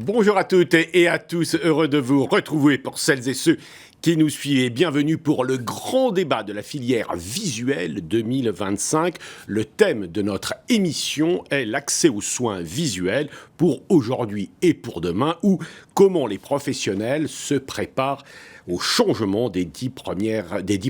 Bonjour à toutes et à tous, heureux de vous retrouver pour celles et ceux qui nous suivent. Bienvenue pour le grand débat de la filière visuelle 2025. Le thème de notre émission est l'accès aux soins visuels pour aujourd'hui et pour demain, ou comment les professionnels se préparent au changement des 10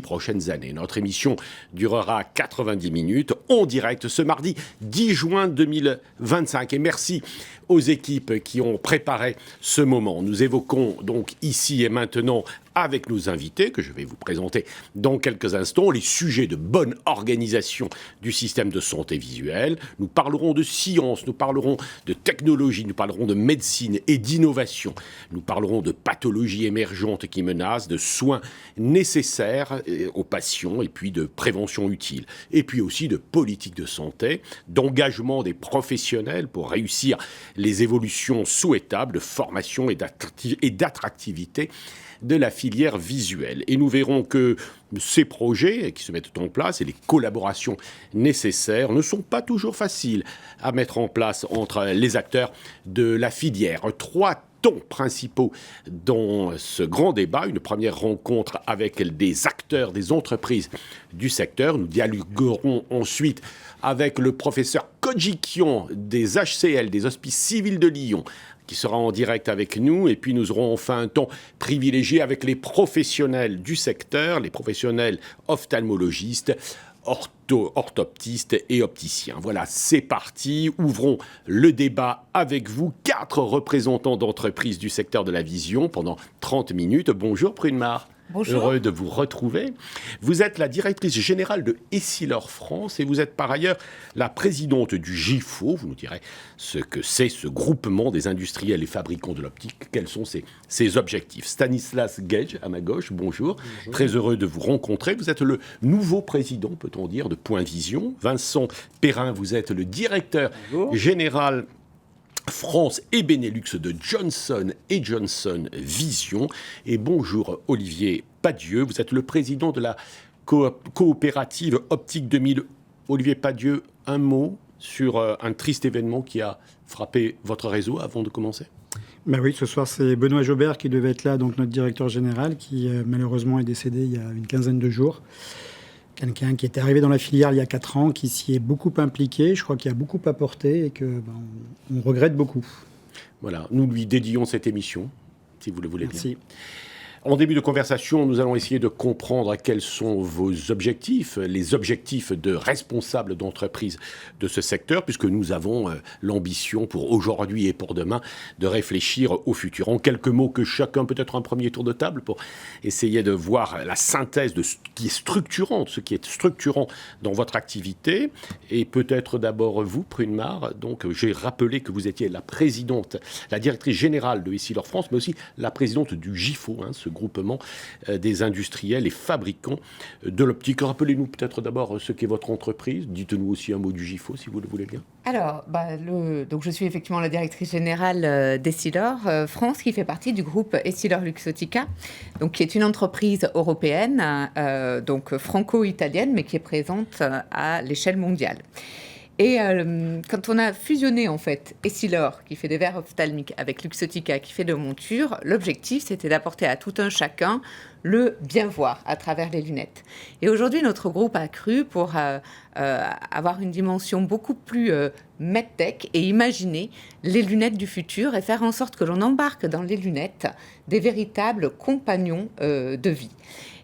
prochaines années. Notre émission durera 90 minutes en direct ce mardi 10 juin 2025. Et merci aux équipes qui ont préparé ce moment. Nous évoquons donc ici et maintenant avec nos invités, que je vais vous présenter dans quelques instants, les sujets de bonne organisation du système de santé visuelle. Nous parlerons de science, nous parlerons de technologie, nous parlerons de médecine et d'innovation. Nous parlerons de pathologies émergentes qui menacent, de soins nécessaires aux patients et puis de prévention utile. Et puis aussi de politique de santé, d'engagement des professionnels pour réussir les évolutions souhaitables de formation et d'attractivité de la filière visuelle. Et nous verrons que ces projets qui se mettent en place et les collaborations nécessaires ne sont pas toujours faciles à mettre en place entre les acteurs de la filière. Trois tons principaux dans ce grand débat. Une première rencontre avec des acteurs, des entreprises du secteur. Nous dialoguerons ensuite avec le professeur Kodjikian des HCL, des Hospices Civils de Lyon, qui sera en direct avec nous. Et puis nous aurons enfin un temps privilégié avec les professionnels du secteur, les professionnels ophtalmologistes, orthoptistes et opticiens. Voilà, c'est parti. Ouvrons le débat avec vous. 4 représentants d'entreprises du secteur de la vision pendant 30 minutes. Bonjour Prune-Mar. Bonjour. Heureux de vous retrouver. Vous êtes la directrice générale de Essilor France et vous êtes par ailleurs la présidente du GIFO. Vous nous direz ce que c'est ce groupement des industriels et fabricants de l'optique. Quels sont ses objectifs? Stanislas Gage, à ma gauche, bonjour. Bonjour. Très heureux de vous rencontrer. Vous êtes le nouveau président, peut-on dire, de Point Vision. Vincent Perrin, vous êtes le directeur général France et Benelux de Johnson & Johnson Vision. Et bonjour Olivier Padieu, vous êtes le président de la coopérative Optique 2000. Olivier Padieu, un mot sur un triste événement qui a frappé votre réseau avant de commencer? Oui, ce soir c'est Benoît Jobert qui devait être là, donc notre directeur général, qui malheureusement est décédé il y a une quinzaine de jours. Quelqu'un qui était arrivé dans la filière il y a 4 ans, qui s'y est beaucoup impliqué, je crois qu'il a beaucoup apporté et on regrette beaucoup. Voilà, nous lui dédions cette émission, si vous le voulez bien. Merci. En début de conversation, nous allons essayer de comprendre quels sont vos objectifs, les objectifs de responsables d'entreprise de ce secteur, puisque nous avons l'ambition pour aujourd'hui et pour demain de réfléchir au futur. En quelques mots, que chacun, peut-être un premier tour de table pour essayer de voir la synthèse de ce qui est structurant dans votre activité. Et peut-être d'abord vous, Prune-Mar. Donc, j'ai rappelé que vous étiez la présidente, la directrice générale de Essilor France, mais aussi la présidente du GIFO, ce groupement des industriels et fabricants de l'optique. Rappelez-nous peut-être d'abord ce qu'est votre entreprise. Dites-nous aussi un mot du GIFO, si vous le voulez bien. Alors, donc je suis effectivement la directrice générale d'Essilor France, qui fait partie du groupe Essilor-Luxottica, donc qui est une entreprise européenne, donc franco-italienne, mais qui est présente à l'échelle mondiale. Et quand on a fusionné en fait Essilor, qui fait des verres ophtalmiques, avec Luxottica, qui fait de montures, l'objectif c'était d'apporter à tout un chacun le bien voir à travers les lunettes. Et aujourd'hui, notre groupe a cru pour avoir une dimension beaucoup plus medtech et imaginer les lunettes du futur et faire en sorte que l'on embarque dans les lunettes des véritables compagnons de vie.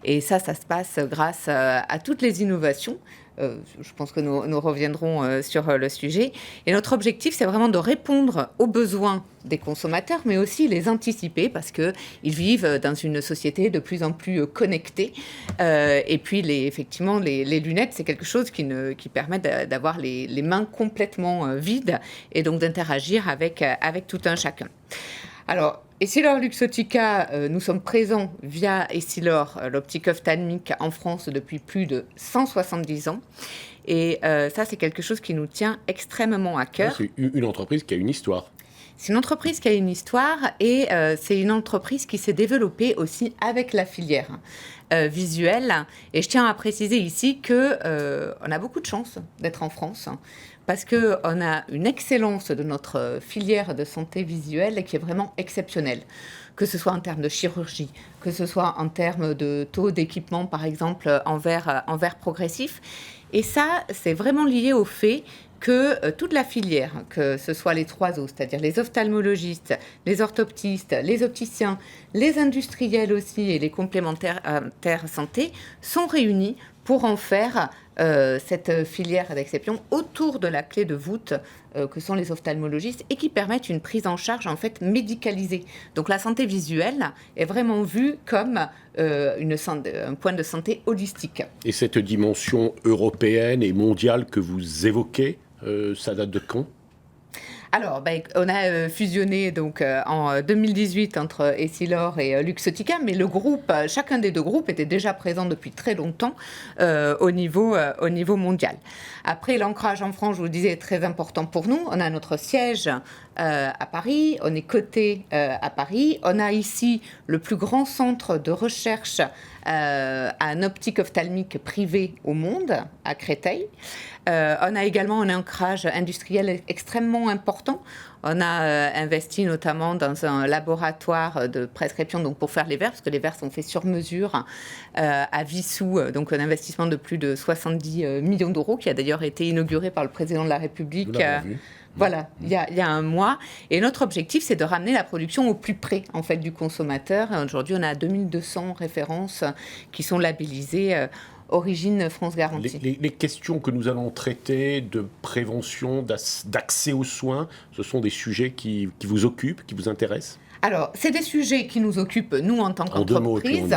Et ça se passe grâce à toutes les innovations. Je pense que nous reviendrons sur le sujet. Et notre objectif, c'est vraiment de répondre aux besoins des consommateurs, mais aussi les anticiper parce qu'ils vivent dans une société de plus en plus connectée. Et puis, effectivement, les lunettes, c'est quelque chose qui permet d'avoir les mains complètement vides et donc d'interagir avec tout un chacun. Alors, Essilor-Luxottica, nous sommes présents via Essilor, l'optique ophtalmique en France depuis plus de 170 ans. Et ça, c'est quelque chose qui nous tient extrêmement à cœur. C'est une entreprise qui a une histoire. C'est une entreprise qui a une histoire et c'est une entreprise qui s'est développée aussi avec la filière visuelle. Et je tiens à préciser ici qu'on a beaucoup de chance d'être en France parce qu'on a une excellence de notre filière de santé visuelle qui est vraiment exceptionnelle. Que ce soit en termes de chirurgie, que ce soit en termes de taux d'équipement, par exemple, en verre progressif. Et ça, c'est vraiment lié au fait que toute la filière, que ce soit les 3 os, c'est-à-dire les ophtalmologistes, les orthoptistes, les opticiens, les industriels aussi et les complémentaires santé, sont réunis pour en faire cette filière d'exception autour de la clé de voûte que sont les ophtalmologistes et qui permettent une prise en charge en fait médicalisée. Donc la santé visuelle est vraiment vue comme un point de santé holistique. Et cette dimension européenne et mondiale que vous évoquez, ça date de quand ? Alors, on a fusionné donc, en 2018 entre Essilor et Luxottica, mais le groupe, chacun des 2 groupes était déjà présent depuis très longtemps au niveau mondial. Après, l'ancrage en France, je vous le disais, est très important pour nous. On a notre siège à Paris, on est coté à Paris. On a ici le plus grand centre de recherche en optique ophtalmique privée au monde, à Créteil. On a également un ancrage industriel extrêmement important. On a investi notamment dans un laboratoire de prescription donc pour faire les verres, parce que les verres sont faits sur mesure à Vissou, donc un investissement de plus de 70 millions d'euros, qui a d'ailleurs été inauguré par le président de la République. Voilà, il y a un mois. Et notre objectif, c'est de ramener la production au plus près en fait, du consommateur. Aujourd'hui, on a 2200 références qui sont labellisées Origine France Garantie. Les questions que nous allons traiter de prévention, d'accès aux soins, ce sont des sujets qui vous occupent, qui vous intéressent ? Alors, c'est des sujets qui nous occupent, nous, en tant qu'entreprise,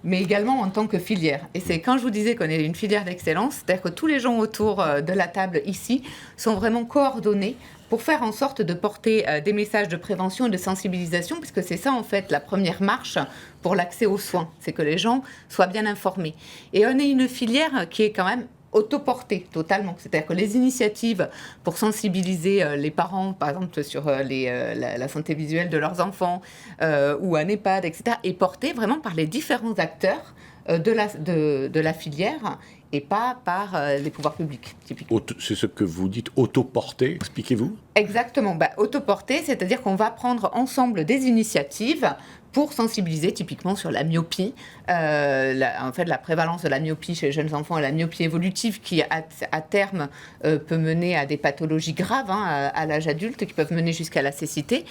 mais également en tant que filière. Et c'est quand je vous disais qu'on est une filière d'excellence, c'est-à-dire que tous les gens autour de la table ici sont vraiment coordonnés pour faire en sorte de porter des messages de prévention et de sensibilisation, puisque c'est ça, en fait, la première marche pour l'accès aux soins, c'est que les gens soient bien informés. Et on est une filière qui est quand même autoportée totalement. C'est-à-dire que les initiatives pour sensibiliser les parents, par exemple sur la santé visuelle de leurs enfants ou un EHPAD, etc., est portée vraiment par les différents acteurs de la filière et pas par les pouvoirs publics, typiquement. C'est ce que vous dites, autoporté, expliquez-vous ? Exactement. Autoporté, c'est-à-dire qu'on va prendre ensemble des initiatives pour sensibiliser typiquement sur la myopie, en fait la prévalence de la myopie chez les jeunes enfants et la myopie évolutive qui à terme peut mener à des pathologies graves à l'âge adulte qui peuvent mener jusqu'à la cécité.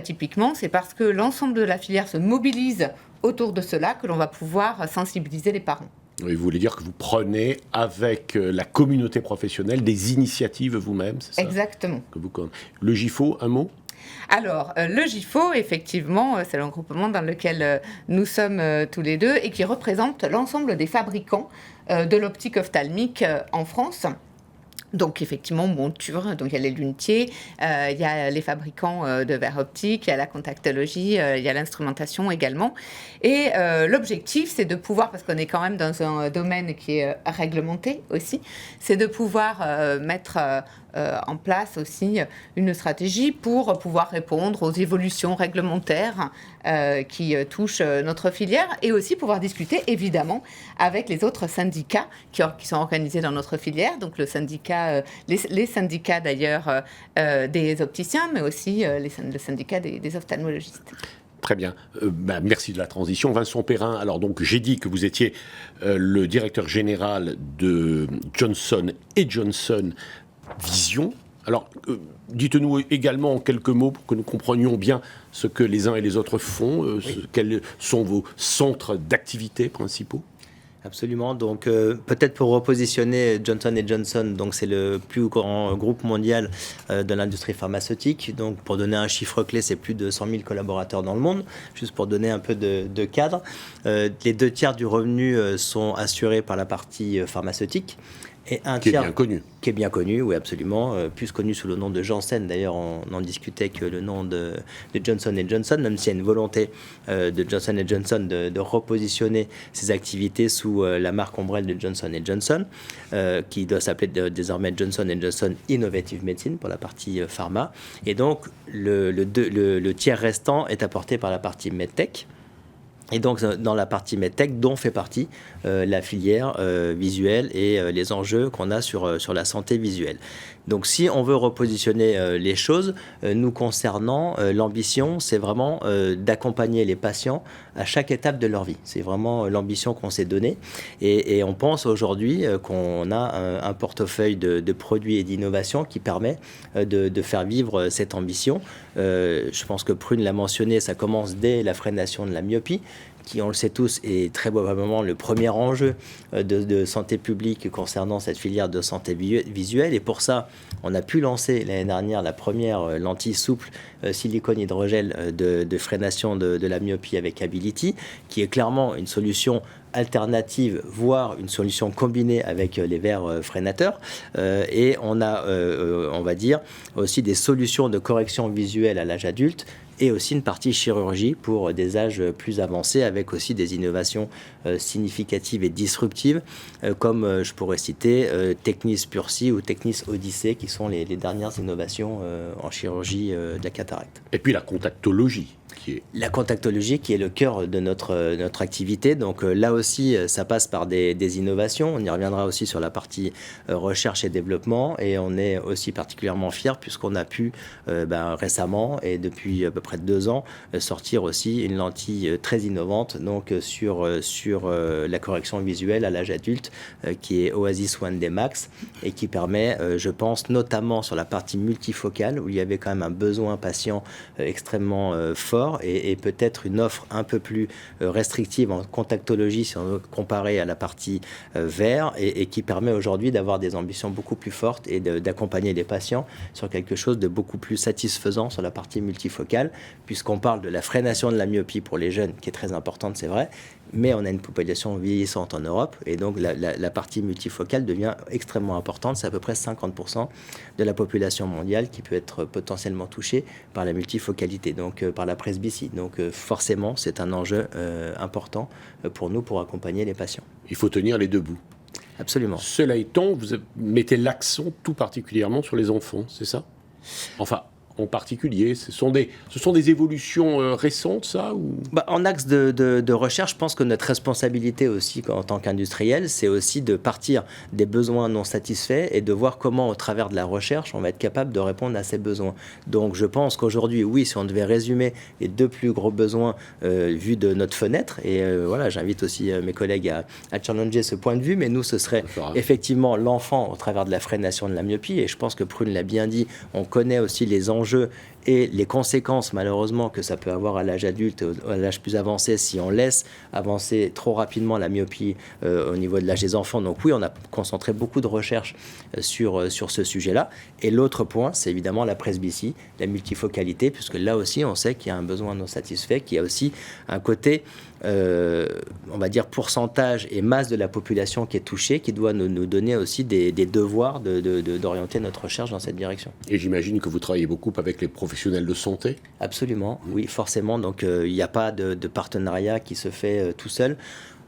Typiquement, c'est parce que l'ensemble de la filière se mobilise autour de cela que l'on va pouvoir sensibiliser les parents. Oui, vous voulez dire que vous prenez avec la communauté professionnelle des initiatives vous-même, c'est ça ? Exactement. Le GIFO, un mot ? Alors, le GIFO, effectivement, c'est le regroupement dans lequel nous sommes tous les deux et qui représente l'ensemble des fabricants de l'optique ophtalmique en France. Donc, effectivement, monture, donc il y a les lunetiers, il y a les fabricants de verres optiques, il y a la contactologie, il y a l'instrumentation également. Et l'objectif, c'est de pouvoir, parce qu'on est quand même dans un domaine qui est réglementé aussi, c'est de pouvoir mettre en place aussi une stratégie pour pouvoir répondre aux évolutions réglementaires qui touchent notre filière et aussi pouvoir discuter évidemment avec les autres syndicats qui sont organisés dans notre filière, donc le syndicat, les syndicats d'ailleurs des opticiens, mais aussi le syndicat des ophtalmologistes. Très bien. Merci de la transition. Vincent Perrin, alors donc j'ai dit que vous étiez le directeur général de Johnson & Johnson Vision. Alors, dites-nous également en quelques mots pour que nous comprenions bien ce que les uns et les autres font, quels sont vos centres d'activité principaux ? Absolument. Donc, peut-être pour repositionner Johnson & Johnson, donc c'est le plus grand groupe mondial de l'industrie pharmaceutique. Donc, pour donner un chiffre clé, c'est plus de 100 000 collaborateurs dans le monde. Juste pour donner un peu de cadre, les 2 tiers du revenu sont assurés par la partie pharmaceutique. Et un Qui est tiers bien connu. qui est bien connu, oui, absolument, plus connu sous le nom de Janssen. D'ailleurs, on n'en discutait que le nom de Johnson & Johnson, même s'il y a une volonté de Johnson & Johnson de repositionner ses activités sous la marque ombrelle de Johnson & Johnson, qui doit s'appeler désormais Johnson & Johnson Innovative Medicine pour la partie pharma. Et donc, le tiers restant est apporté par la partie MedTech. Et donc, dans la partie MedTech, dont fait partie la filière visuelle et les enjeux qu'on a sur la santé visuelle. Donc, si on veut repositionner les choses, nous concernant, l'ambition, c'est vraiment d'accompagner les patients à chaque étape de leur vie. C'est vraiment l'ambition qu'on s'est donnée. Et on pense aujourd'hui qu'on a un portefeuille de produits et d'innovations qui permet de faire vivre cette ambition. Je pense que Prune l'a mentionné, ça commence dès la freination de la myopie, qui, on le sait tous, est très probablement le premier enjeu de santé publique concernant cette filière de santé visuelle. Et pour ça, on a pu lancer l'année dernière la première lentille souple silicone hydrogel de freination de la myopie avec Ability, qui est clairement une solution alternative, voire une solution combinée avec les verres freinateurs. Et on a, on va dire, aussi des solutions de correction visuelle à l'âge adulte, et aussi une partie chirurgie pour des âges plus avancés, avec aussi des innovations significatives et disruptives, comme je pourrais citer Technis Purcy ou Technis Odyssey, qui sont les dernières innovations en chirurgie de la cataracte. Et puis la contactologie. La contactologie qui est le cœur de notre activité. Donc là aussi, ça passe par des innovations. On y reviendra aussi sur la partie recherche et développement. Et on est aussi particulièrement fiers puisqu'on a pu récemment et depuis à peu près 2 ans sortir aussi une lentille très innovante donc sur la correction visuelle à l'âge adulte qui est Oasis One Day Max et qui permet, je pense, notamment sur la partie multifocale où il y avait quand même un besoin patient extrêmement fort et peut-être une offre un peu plus restrictive en contactologie si on veut comparer à la partie verre et qui permet aujourd'hui d'avoir des ambitions beaucoup plus fortes et d'accompagner les patients sur quelque chose de beaucoup plus satisfaisant sur la partie multifocale puisqu'on parle de la freination de la myopie pour les jeunes qui est très importante, c'est vrai, mais on a une population vieillissante en Europe et donc la partie multifocale devient extrêmement importante. C'est à peu près 50% de la population mondiale qui peut être potentiellement touchée par la multifocalité, donc par la presbytie. Donc forcément, c'est un enjeu important pour nous pour accompagner les patients. Il faut tenir les deux bouts. Absolument. Cela étant, vous mettez l'accent tout particulièrement sur les enfants, c'est ça ? Enfin, en particulier, ce sont des évolutions récentes, ça ou... En axe de recherche, je pense que notre responsabilité aussi en tant qu'industriel, c'est aussi de partir des besoins non satisfaits et de voir comment, au travers de la recherche, on va être capable de répondre à ces besoins. Donc je pense qu'aujourd'hui, oui, si on devait résumer les 2 plus gros besoins vus de notre fenêtre, et voilà, j'invite aussi mes collègues à challenger ce point de vue, mais nous, ce serait effectivement l'enfant au travers de la freination de la myopie, et je pense que Prune l'a bien dit, on connaît aussi les enjeux et les conséquences malheureusement que ça peut avoir à l'âge adulte, à l'âge plus avancé, si on laisse avancer trop rapidement la myopie au niveau de l'âge des enfants. Donc oui, on a concentré beaucoup de recherches sur ce sujet-là. Et l'autre point, c'est évidemment la presbytie, la multifocalité, puisque là aussi, on sait qu'il y a un besoin non satisfait, qu'il y a aussi un côté, on va dire, pourcentage et masse de la population qui est touchée, qui doit nous donner aussi des devoirs d'orienter notre recherche dans cette direction. Et j'imagine que vous travaillez beaucoup avec les professionnels de santé ? Absolument, oui, forcément. Donc, il n'y a pas de partenariat qui se fait tout seul.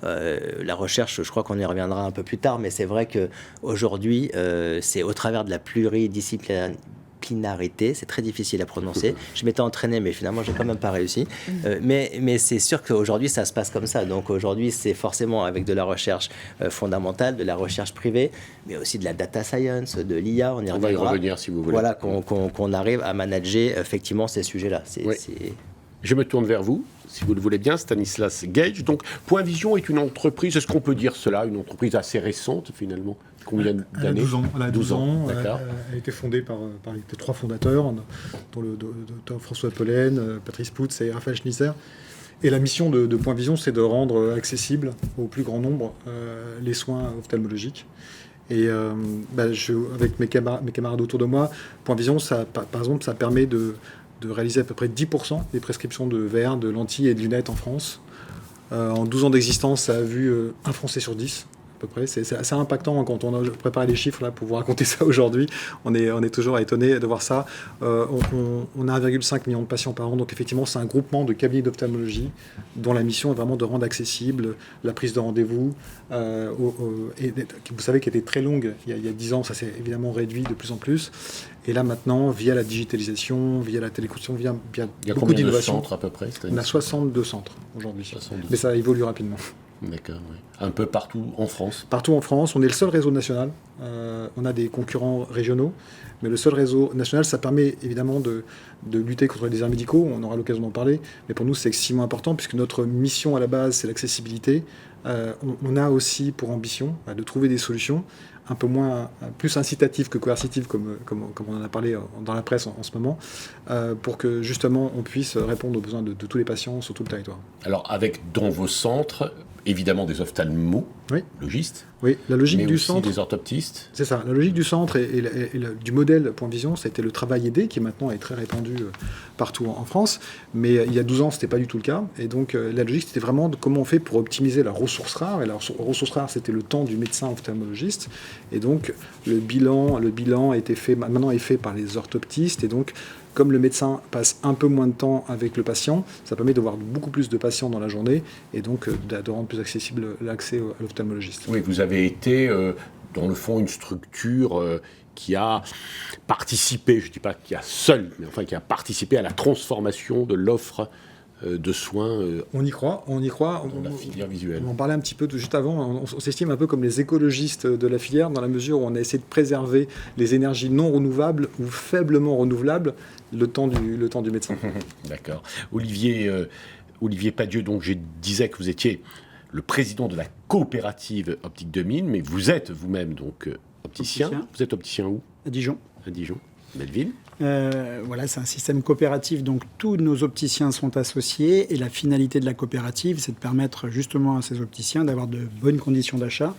La recherche, je crois qu'on y reviendra un peu plus tard, mais c'est vrai qu'aujourd'hui, c'est au travers de la pluridisciplinarité, c'est très difficile à prononcer. Je m'étais entraîné, mais finalement, j'ai quand même pas réussi. Mais c'est sûr qu'aujourd'hui, ça se passe comme ça. Donc aujourd'hui, c'est forcément avec de la recherche fondamentale, de la recherche privée, mais aussi de la data science, de l'IA. On va y revenir si vous voulez. Voilà, qu'on arrive à manager effectivement ces sujets-là. Oui. Je me tourne vers vous, si vous le voulez bien, Stanislas Gage. Donc, Point Vision est une entreprise, est-ce qu'on peut dire cela, une entreprise assez récente finalement ? Combien d'années ? Elle a 12 ans. Elle a 12 ans. Elle d'accord. a été fondée par les 3 fondateurs, dont le docteur François Pollen, Patrice Poutz et Raphaël Schnitzer. Et la mission de Point Vision, c'est de rendre accessible au plus grand nombre les soins ophtalmologiques. Et avec mes camarades autour de moi, Point Vision, par exemple, ça permet de réaliser à peu près 10% des prescriptions de verres, de lentilles et de lunettes en France. En 12 ans d'existence, ça a vu un Français sur 10 peu près. C'est assez impactant quand on a préparé les chiffres là, pour vous raconter ça aujourd'hui. On est toujours étonné de voir ça. On a 1,5 million de patients par an, donc effectivement, c'est un groupement de cabinets d'ophtalmologie dont la mission est vraiment de rendre accessible la prise de rendez-vous. Et vous savez qu'elle était très longue il y a 10 ans, ça s'est évidemment réduit de plus en plus. Et là maintenant, via la digitalisation, via la téléconsultation, via Il y a beaucoup combien de d'innovations. centres à peu près? On a 62 centres aujourd'hui. 62. Mais ça évolue rapidement. D'accord, oui. Un peu partout en France. Partout en France, on est le seul réseau national. On a des concurrents régionaux, mais le seul réseau national, ça permet évidemment de lutter contre les déserts médicaux. On aura l'occasion d'en parler. Mais pour nous, c'est extrêmement important puisque notre mission à la base, c'est l'accessibilité. On a aussi pour ambition de trouver des solutions un peu plus incitatives que coercitives, comme on en a parlé dans la presse en ce moment, pour que justement on puisse répondre aux besoins de tous les patients sur tout le territoire. Alors, avec dans vos centres, évidemment des ophtalmologistes, Oui, la logique mais du aussi centre. des orthoptistes. C'est ça, la logique du centre et du modèle Point Vision, ça a été le travail aidé qui maintenant est très répandu partout en France. Mais il y a 12 ans, ce n'était pas du tout le cas. Et donc la logique, c'était vraiment de comment on fait pour optimiser la ressource rare. Et la ressource rare, c'était le temps du médecin ophtalmologiste. Et donc le bilan maintenant est fait par les orthoptistes. Et donc comme le médecin passe un peu moins de temps avec le patient, ça permet d'avoir beaucoup plus de patients dans la journée et donc de rendre plus accessible l'accès à l'ophtalmologiste. Oui, vous avez été, dans le fond, une structure qui a participé, je ne dis pas qu'il y a seul, mais enfin qui a participé à la transformation de l'offre de soins On y croit. dans la filière visuelle. On en parlait un petit peu juste avant. On s'estime un peu comme les écologistes de la filière dans la mesure où on a essayé de préserver les énergies non renouvelables ou faiblement renouvelables le temps du médecin. D'accord. Olivier Padieux, donc je disais que vous étiez le président de la coopérative Optique 2000, mais vous êtes vous-même donc opticien. Vous êtes opticien où? À Dijon. À Dijon. Belle ville. Voilà, c'est un système coopératif, donc tous nos opticiens sont associés et la finalité de la coopérative, c'est de permettre justement à ces opticiens d'avoir de bonnes conditions d'achat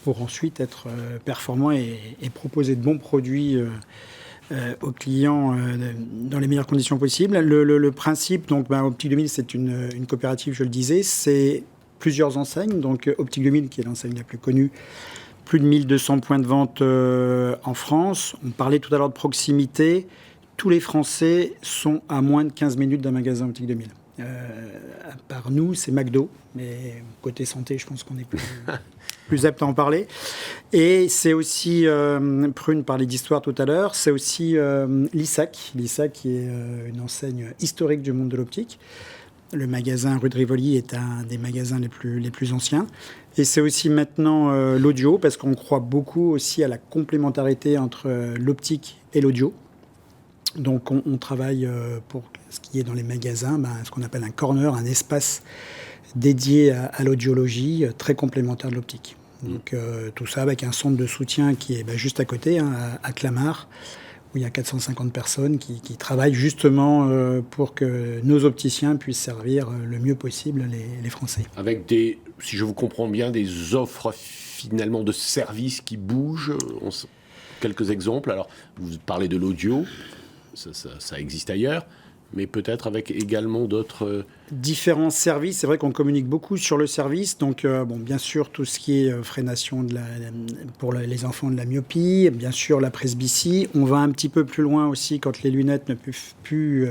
pour ensuite être performants et proposer de bons produits aux clients dans les meilleures conditions possibles. Le principe, donc Optique 2000, c'est une coopérative, je le disais, c'est plusieurs enseignes, donc Optique 2000 qui est l'enseigne la plus connue, plus de 1200 points de vente en France. On parlait tout à l'heure de proximité. Tous les Français sont à moins de 15 minutes d'un magasin Optique 2000. À part nous, c'est McDo. Mais côté santé, je pense qu'on est plus apte à en parler. Et c'est aussi, Prune parlait d'histoire tout à l'heure, c'est aussi l'ISAC. L'ISAC qui est une enseigne historique du monde de l'optique. Le magasin rue de Rivoli est un des magasins les plus anciens. Et c'est aussi maintenant l'audio, parce qu'on croit beaucoup aussi à la complémentarité entre l'optique et l'audio. Donc on travaille pour ce qui est dans les magasins, ce qu'on appelle un corner, un espace dédié à l'audiologie, très complémentaire de l'optique. Donc tout ça avec un centre de soutien qui est juste à côté, à Clamart, où il y a 450 personnes qui travaillent justement pour que nos opticiens puissent servir le mieux possible les Français. Avec si je vous comprends bien, des offres finalement de services qui bougent. Quelques exemples. Alors, vous parlez de l'audio, ça existe ailleurs, mais peut-être avec également d'autres... Différents services. C'est vrai qu'on communique beaucoup sur le service. Donc, bien sûr, tout ce qui est freination pour les enfants de la myopie, bien sûr, la presbytie. On va un petit peu plus loin aussi quand les lunettes ne peuvent plus,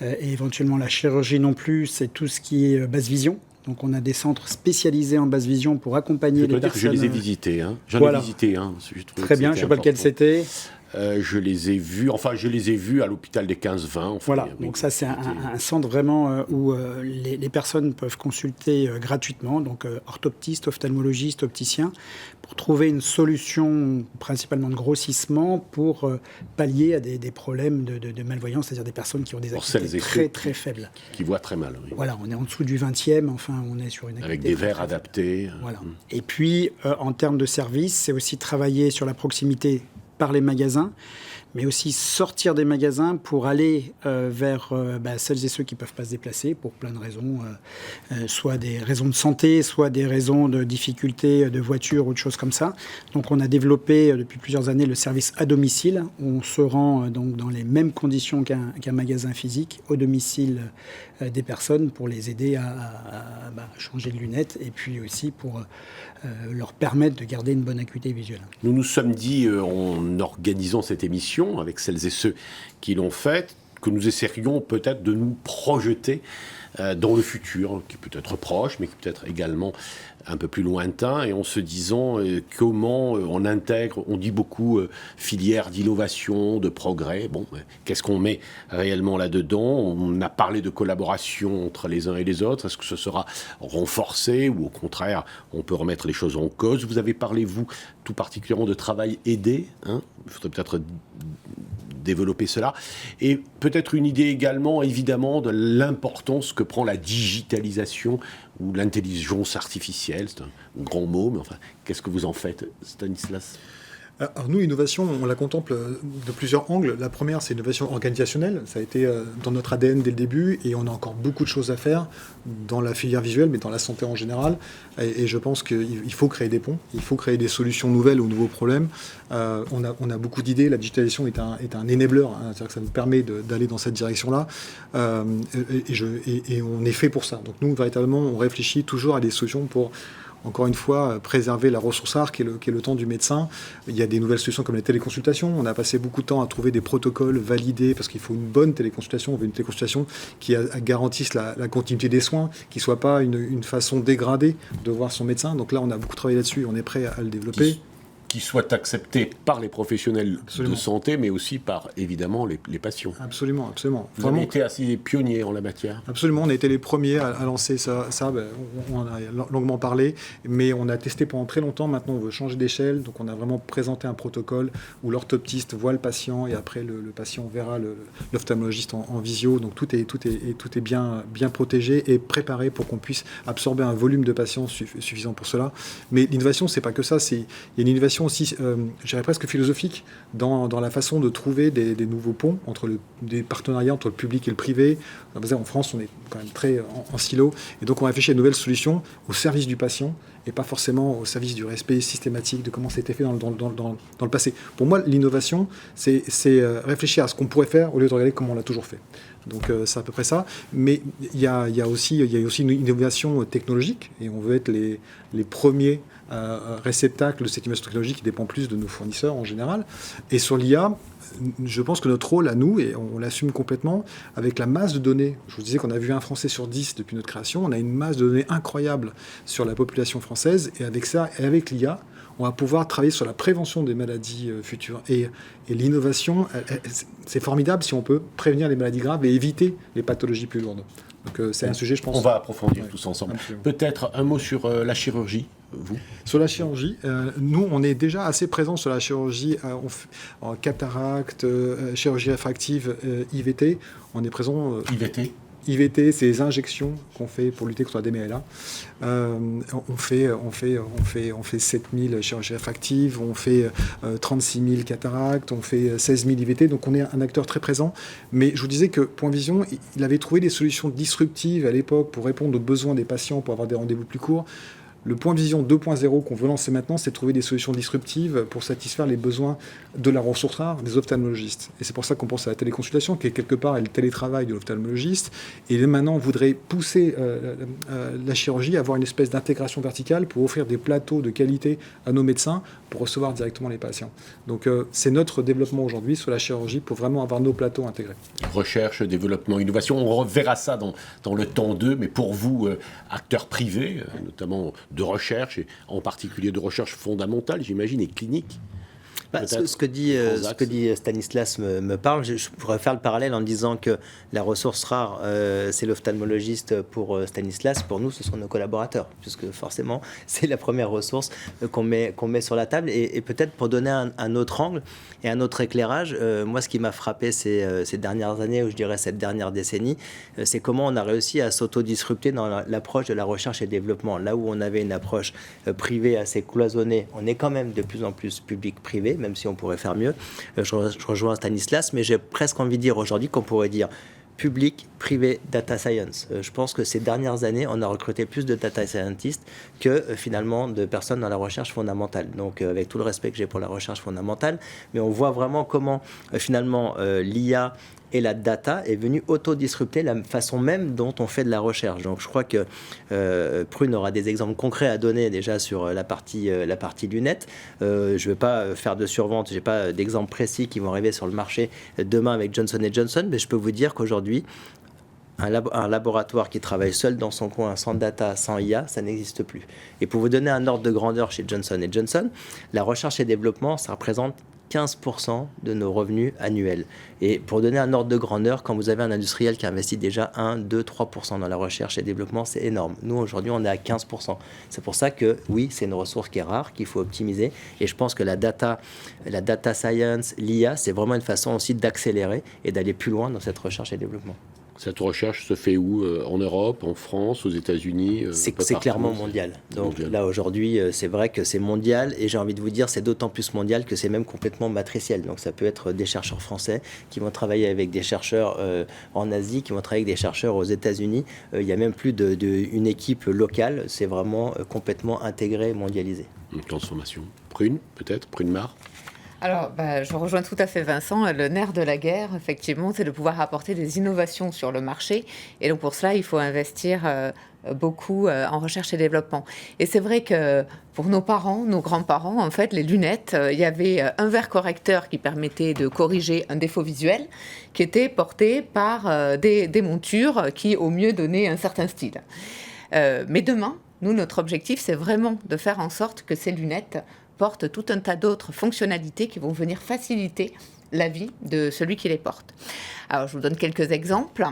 et éventuellement la chirurgie non plus. C'est tout ce qui est basse vision. Donc, on a des centres spécialisés en basse vision pour accompagner les personnes. Je les ai visités. J'en ai visité un. Très bien, je ne sais pas lequel c'était. Je les ai vus à l'hôpital des 15-20. Voilà, donc ça c'est un centre vraiment où les personnes peuvent consulter gratuitement, donc orthoptistes, ophtalmologistes, opticiens, pour trouver une solution principalement de grossissement pour pallier à des problèmes de malvoyance, c'est-à-dire des personnes qui ont des acuités très très faibles. Qui voient très mal. Oui. Voilà, on est en dessous du 20e, enfin on est sur une acuité. Avec des verres adaptés. Voilà. Et puis en termes de services, c'est aussi travailler sur la proximité par les magasins, mais aussi sortir des magasins pour aller vers celles et ceux qui ne peuvent pas se déplacer pour plein de raisons, soit des raisons de santé, soit des raisons de difficultés de voiture ou de choses comme ça. Donc on a développé depuis plusieurs années le service à domicile. On se rend donc dans les mêmes conditions qu'un magasin physique au domicile des personnes pour les aider à changer de lunettes et puis aussi pour leur permettre de garder une bonne acuité visuelle. Nous nous sommes dit, en organisant cette émission, avec celles et ceux qui l'ont faite, que nous essaierions peut-être de nous projeter dans le futur, qui peut être proche, mais qui peut être également un peu plus lointain, et en se disant comment on intègre, on dit beaucoup filière d'innovation, de progrès, qu'est-ce qu'on met réellement là-dedans? On a parlé de collaboration entre les uns et les autres, est-ce que ce sera renforcé, ou au contraire, on peut remettre les choses en cause? Vous avez parlé, vous, tout particulièrement de travail aidé, il faudrait peut-être développer cela, et peut-être une idée également, évidemment, de l'importance que prend la digitalisation ou l'intelligence artificielle. C'est un grand mot, mais enfin, qu'est-ce que vous en faites, Stanislas ? Alors nous, l'innovation, on la contemple de plusieurs angles. La première, c'est l'innovation organisationnelle. Ça a été dans notre ADN dès le début, et on a encore beaucoup de choses à faire dans la filière visuelle, mais dans la santé en général. Et je pense qu'il faut créer des ponts, il faut créer des solutions nouvelles aux nouveaux problèmes. On a beaucoup d'idées. La digitalisation est un enabler, c'est-à-dire que ça nous permet d'aller dans cette direction-là. Et on est fait pour ça. Donc nous, véritablement, on réfléchit toujours à des solutions pour, encore une fois, préserver la ressource rare qui est le temps du médecin. Il y a des nouvelles solutions comme les téléconsultations. On a passé beaucoup de temps à trouver des protocoles validés parce qu'il faut une bonne téléconsultation. On veut une téléconsultation qui garantisse la continuité des soins, qui ne soit pas une façon dégradée de voir son médecin. Donc là, on a beaucoup travaillé là-dessus et on est prêt à le développer. Qui soit accepté par les professionnels Absolument. de santé, mais aussi par, évidemment, les patients. Absolument, absolument. Vous avez été assez pionniers en la matière. Absolument, on a été les premiers à lancer ça on en a longuement parlé, mais on a testé pendant très longtemps. Maintenant, on veut changer d'échelle, donc on a vraiment présenté un protocole où l'orthoptiste voit le patient et après le patient verra l'ophtalmologiste en visio. Donc tout est bien protégé et préparé pour qu'on puisse absorber un volume de patients suffisant pour cela. Mais l'innovation, c'est pas que ça, il y a une innovation aussi, je dirais presque philosophique, dans la façon de trouver des nouveaux ponts entre des partenariats entre le public et le privé. En France, on est quand même très en silo, et donc on réfléchit à de nouvelles solutions au service du patient et pas forcément au service du respect systématique de comment c'était fait dans le passé. Pour moi, l'innovation, c'est réfléchir à ce qu'on pourrait faire au lieu de regarder comment on l'a toujours fait. Donc c'est à peu près ça. Mais il y a aussi une innovation technologique, et on veut être les premiers réceptacles de cette innovation technologique qui dépend plus de nos fournisseurs en général. Et sur l'IA, je pense que notre rôle à nous, et on l'assume complètement, avec la masse de données, je vous disais qu'on a vu 1 Français sur 10 depuis notre création, on a une masse de données incroyable sur la population française, et avec ça, et avec l'IA, on va pouvoir travailler sur la prévention des maladies futures. Et l'innovation, c'est formidable si on peut prévenir les maladies graves et éviter les pathologies plus lourdes. Donc c'est un sujet, je pense... On va approfondir tous ensemble. Absolument. Peut-être un mot sur la chirurgie, vous ? Sur la chirurgie, nous, on est déjà assez présents sur la chirurgie en cataracte, chirurgie réfractive, IVT. On est présent... IVT, c'est les injections qu'on fait pour lutter contre la DMLA. On fait 7000 chirurgies réfractives, on fait 36 000 cataractes, on fait 16 000 IVT, donc on est un acteur très présent. Mais je vous disais que Point Vision, il avait trouvé des solutions disruptives à l'époque pour répondre aux besoins des patients, pour avoir des rendez-vous plus courts. Le Point Vision 2.0 qu'on veut lancer maintenant, c'est de trouver des solutions disruptives pour satisfaire les besoins de la ressource rare des ophtalmologistes. Et c'est pour ça qu'on pense à la téléconsultation, qui est quelque part le télétravail de l'ophtalmologiste. Et maintenant, on voudrait pousser la chirurgie à avoir une espèce d'intégration verticale pour offrir des plateaux de qualité à nos médecins pour recevoir directement les patients. Donc c'est notre développement aujourd'hui sur la chirurgie pour vraiment avoir nos plateaux intégrés. Recherche, développement, innovation, on reverra ça dans le temps 2, mais pour vous, acteurs privés, notamment de recherche, et en particulier de recherche fondamentale, j'imagine, et clinique. Ce que dit Stanislas me parle. Je pourrais faire le parallèle en disant que la ressource rare, c'est l'ophtalmologiste pour Stanislas. Pour nous, ce sont nos collaborateurs, puisque forcément, c'est la première ressource qu'on met sur la table. Et peut-être pour donner un autre angle et un autre éclairage, moi, ce qui m'a frappé ces dernières années, ou je dirais cette dernière décennie, c'est comment on a réussi à s'auto-disrupter dans l'approche de la recherche et développement. Là où on avait une approche privée assez cloisonnée, on est quand même de plus en plus public-privé. même si on pourrait faire mieux. Je rejoins Stanislas, mais j'ai presque envie de dire aujourd'hui qu'on pourrait dire public, privé, data science. Je pense que ces dernières années, on a recruté plus de data scientists que finalement de personnes dans la recherche fondamentale. Donc avec tout le respect que j'ai pour la recherche fondamentale, mais on voit vraiment comment finalement l'IA et la data est venue autodisrupter la façon même dont on fait de la recherche. Donc je crois que Prune aura des exemples concrets à donner déjà sur la partie lunettes. Je ne vais pas faire de survente, je n'ai pas d'exemples précis qui vont arriver sur le marché demain avec Johnson & Johnson, mais je peux vous dire qu'aujourd'hui, un laboratoire qui travaille seul dans son coin, sans data, sans IA, ça n'existe plus. Et pour vous donner un ordre de grandeur chez Johnson & Johnson, la recherche et développement, ça représente 15% de nos revenus annuels. Et pour donner un ordre de grandeur, quand vous avez un industriel qui investit déjà 1, 2, 3% dans la recherche et développement, c'est énorme. Nous, aujourd'hui, on est à 15%. C'est pour ça que, oui, c'est une ressource qui est rare, qu'il faut optimiser. Et je pense que la data science, l'IA, c'est vraiment une façon aussi d'accélérer et d'aller plus loin dans cette recherche et développement. Cette recherche se fait où? En Europe, en France, aux États-Unis? C'est clairement mondial. Donc là, aujourd'hui, c'est vrai que c'est mondial. Et j'ai envie de vous dire, c'est d'autant plus mondial que c'est même complètement matriciel. Donc ça peut être des chercheurs français qui vont travailler avec des chercheurs en Asie, qui vont travailler avec des chercheurs aux États-Unis. Il n'y a même plus une équipe locale. C'est vraiment complètement intégré, mondialisé. Une transformation. Prune, peut-être? Prune Mar? Alors, je rejoins tout à fait Vincent. Le nerf de la guerre, effectivement, c'est de pouvoir apporter des innovations sur le marché. Et donc, pour cela, il faut investir beaucoup en recherche et développement. Et c'est vrai que pour nos parents, nos grands-parents, en fait, les lunettes, il y avait un verre correcteur qui permettait de corriger un défaut visuel qui était porté par des montures qui, au mieux, donnaient un certain style. Mais demain, nous, notre objectif, c'est vraiment de faire en sorte que ces lunettes portent tout un tas d'autres fonctionnalités qui vont venir faciliter la vie de celui qui les porte. Alors, je vous donne quelques exemples.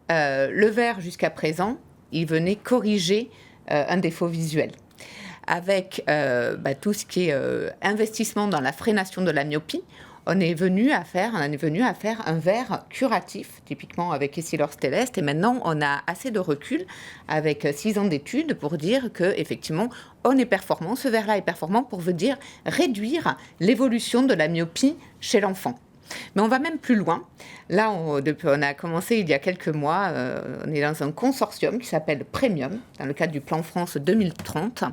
Le verre, jusqu'à présent, il venait corriger un défaut visuel. Avec tout ce qui est investissement dans la freination de la myopie, on est venu à faire un verre curatif, typiquement avec Essilor Stellest, et maintenant on a assez de recul avec 6 ans d'études pour dire que effectivement on est performant. Ce verre-là est performant pour vous dire réduire l'évolution de la myopie chez l'enfant. Mais on va même plus loin. Là, on a commencé il y a quelques mois, on est dans un consortium qui s'appelle Premium, dans le cadre du plan France 2030,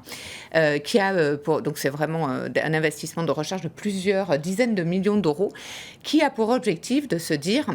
qui a, donc c'est vraiment un investissement de recherche de plusieurs dizaines de millions d'euros, qui a pour objectif de se dire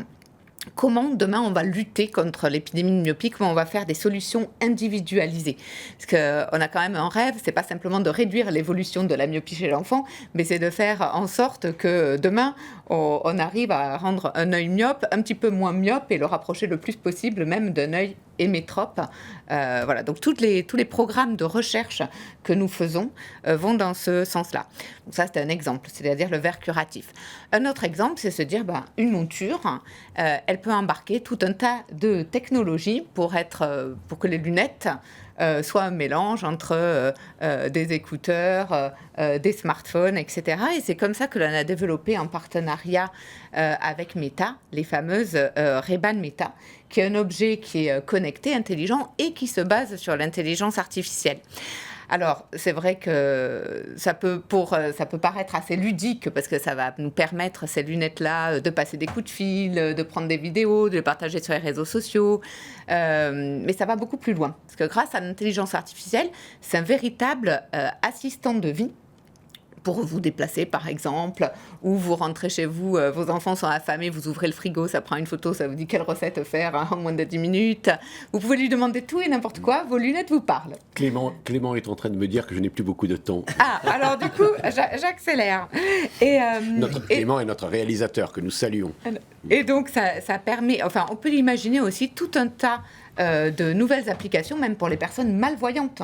comment demain on va lutter contre l'épidémie de myopie, comment on va faire des solutions individualisées. Parce qu'on a quand même un rêve, c'est pas simplement de réduire l'évolution de la myopie chez l'enfant, mais c'est de faire en sorte que demain on arrive à rendre un œil myope un petit peu moins myope et le rapprocher le plus possible même d'un œil hémétrope. Voilà, donc tous les programmes de recherche que nous faisons vont dans ce sens-là. Donc ça, c'est un exemple, c'est-à-dire le verre curatif. Un autre exemple, c'est se dire, une monture, elle peut embarquer tout un tas de technologies pour que les lunettes soit un mélange entre des écouteurs, des smartphones, etc. Et c'est comme ça que l'on a développé en partenariat avec Meta, les fameuses Ray-Ban Meta, qui est un objet qui est connecté, intelligent et qui se base sur l'intelligence artificielle. Alors, c'est vrai que ça peut paraître assez ludique parce que ça va nous permettre, ces lunettes-là, de passer des coups de fil, de prendre des vidéos, de les partager sur les réseaux sociaux. Mais ça va beaucoup plus loin. Parce que grâce à l'intelligence artificielle, c'est un véritable assistant de vie pour vous déplacer, par exemple, ou vous rentrez chez vous, vos enfants sont affamés, vous ouvrez le frigo, ça prend une photo, ça vous dit quelle recette faire en moins de 10 minutes. Vous pouvez lui demander tout et n'importe quoi, vos lunettes vous parlent. Clément est en train de me dire que je n'ai plus beaucoup de temps. Ah, alors du coup, j'accélère. Clément est notre réalisateur, que nous saluons. Et donc, ça permet, enfin, on peut imaginer aussi tout un tas de nouvelles applications, même pour les personnes malvoyantes,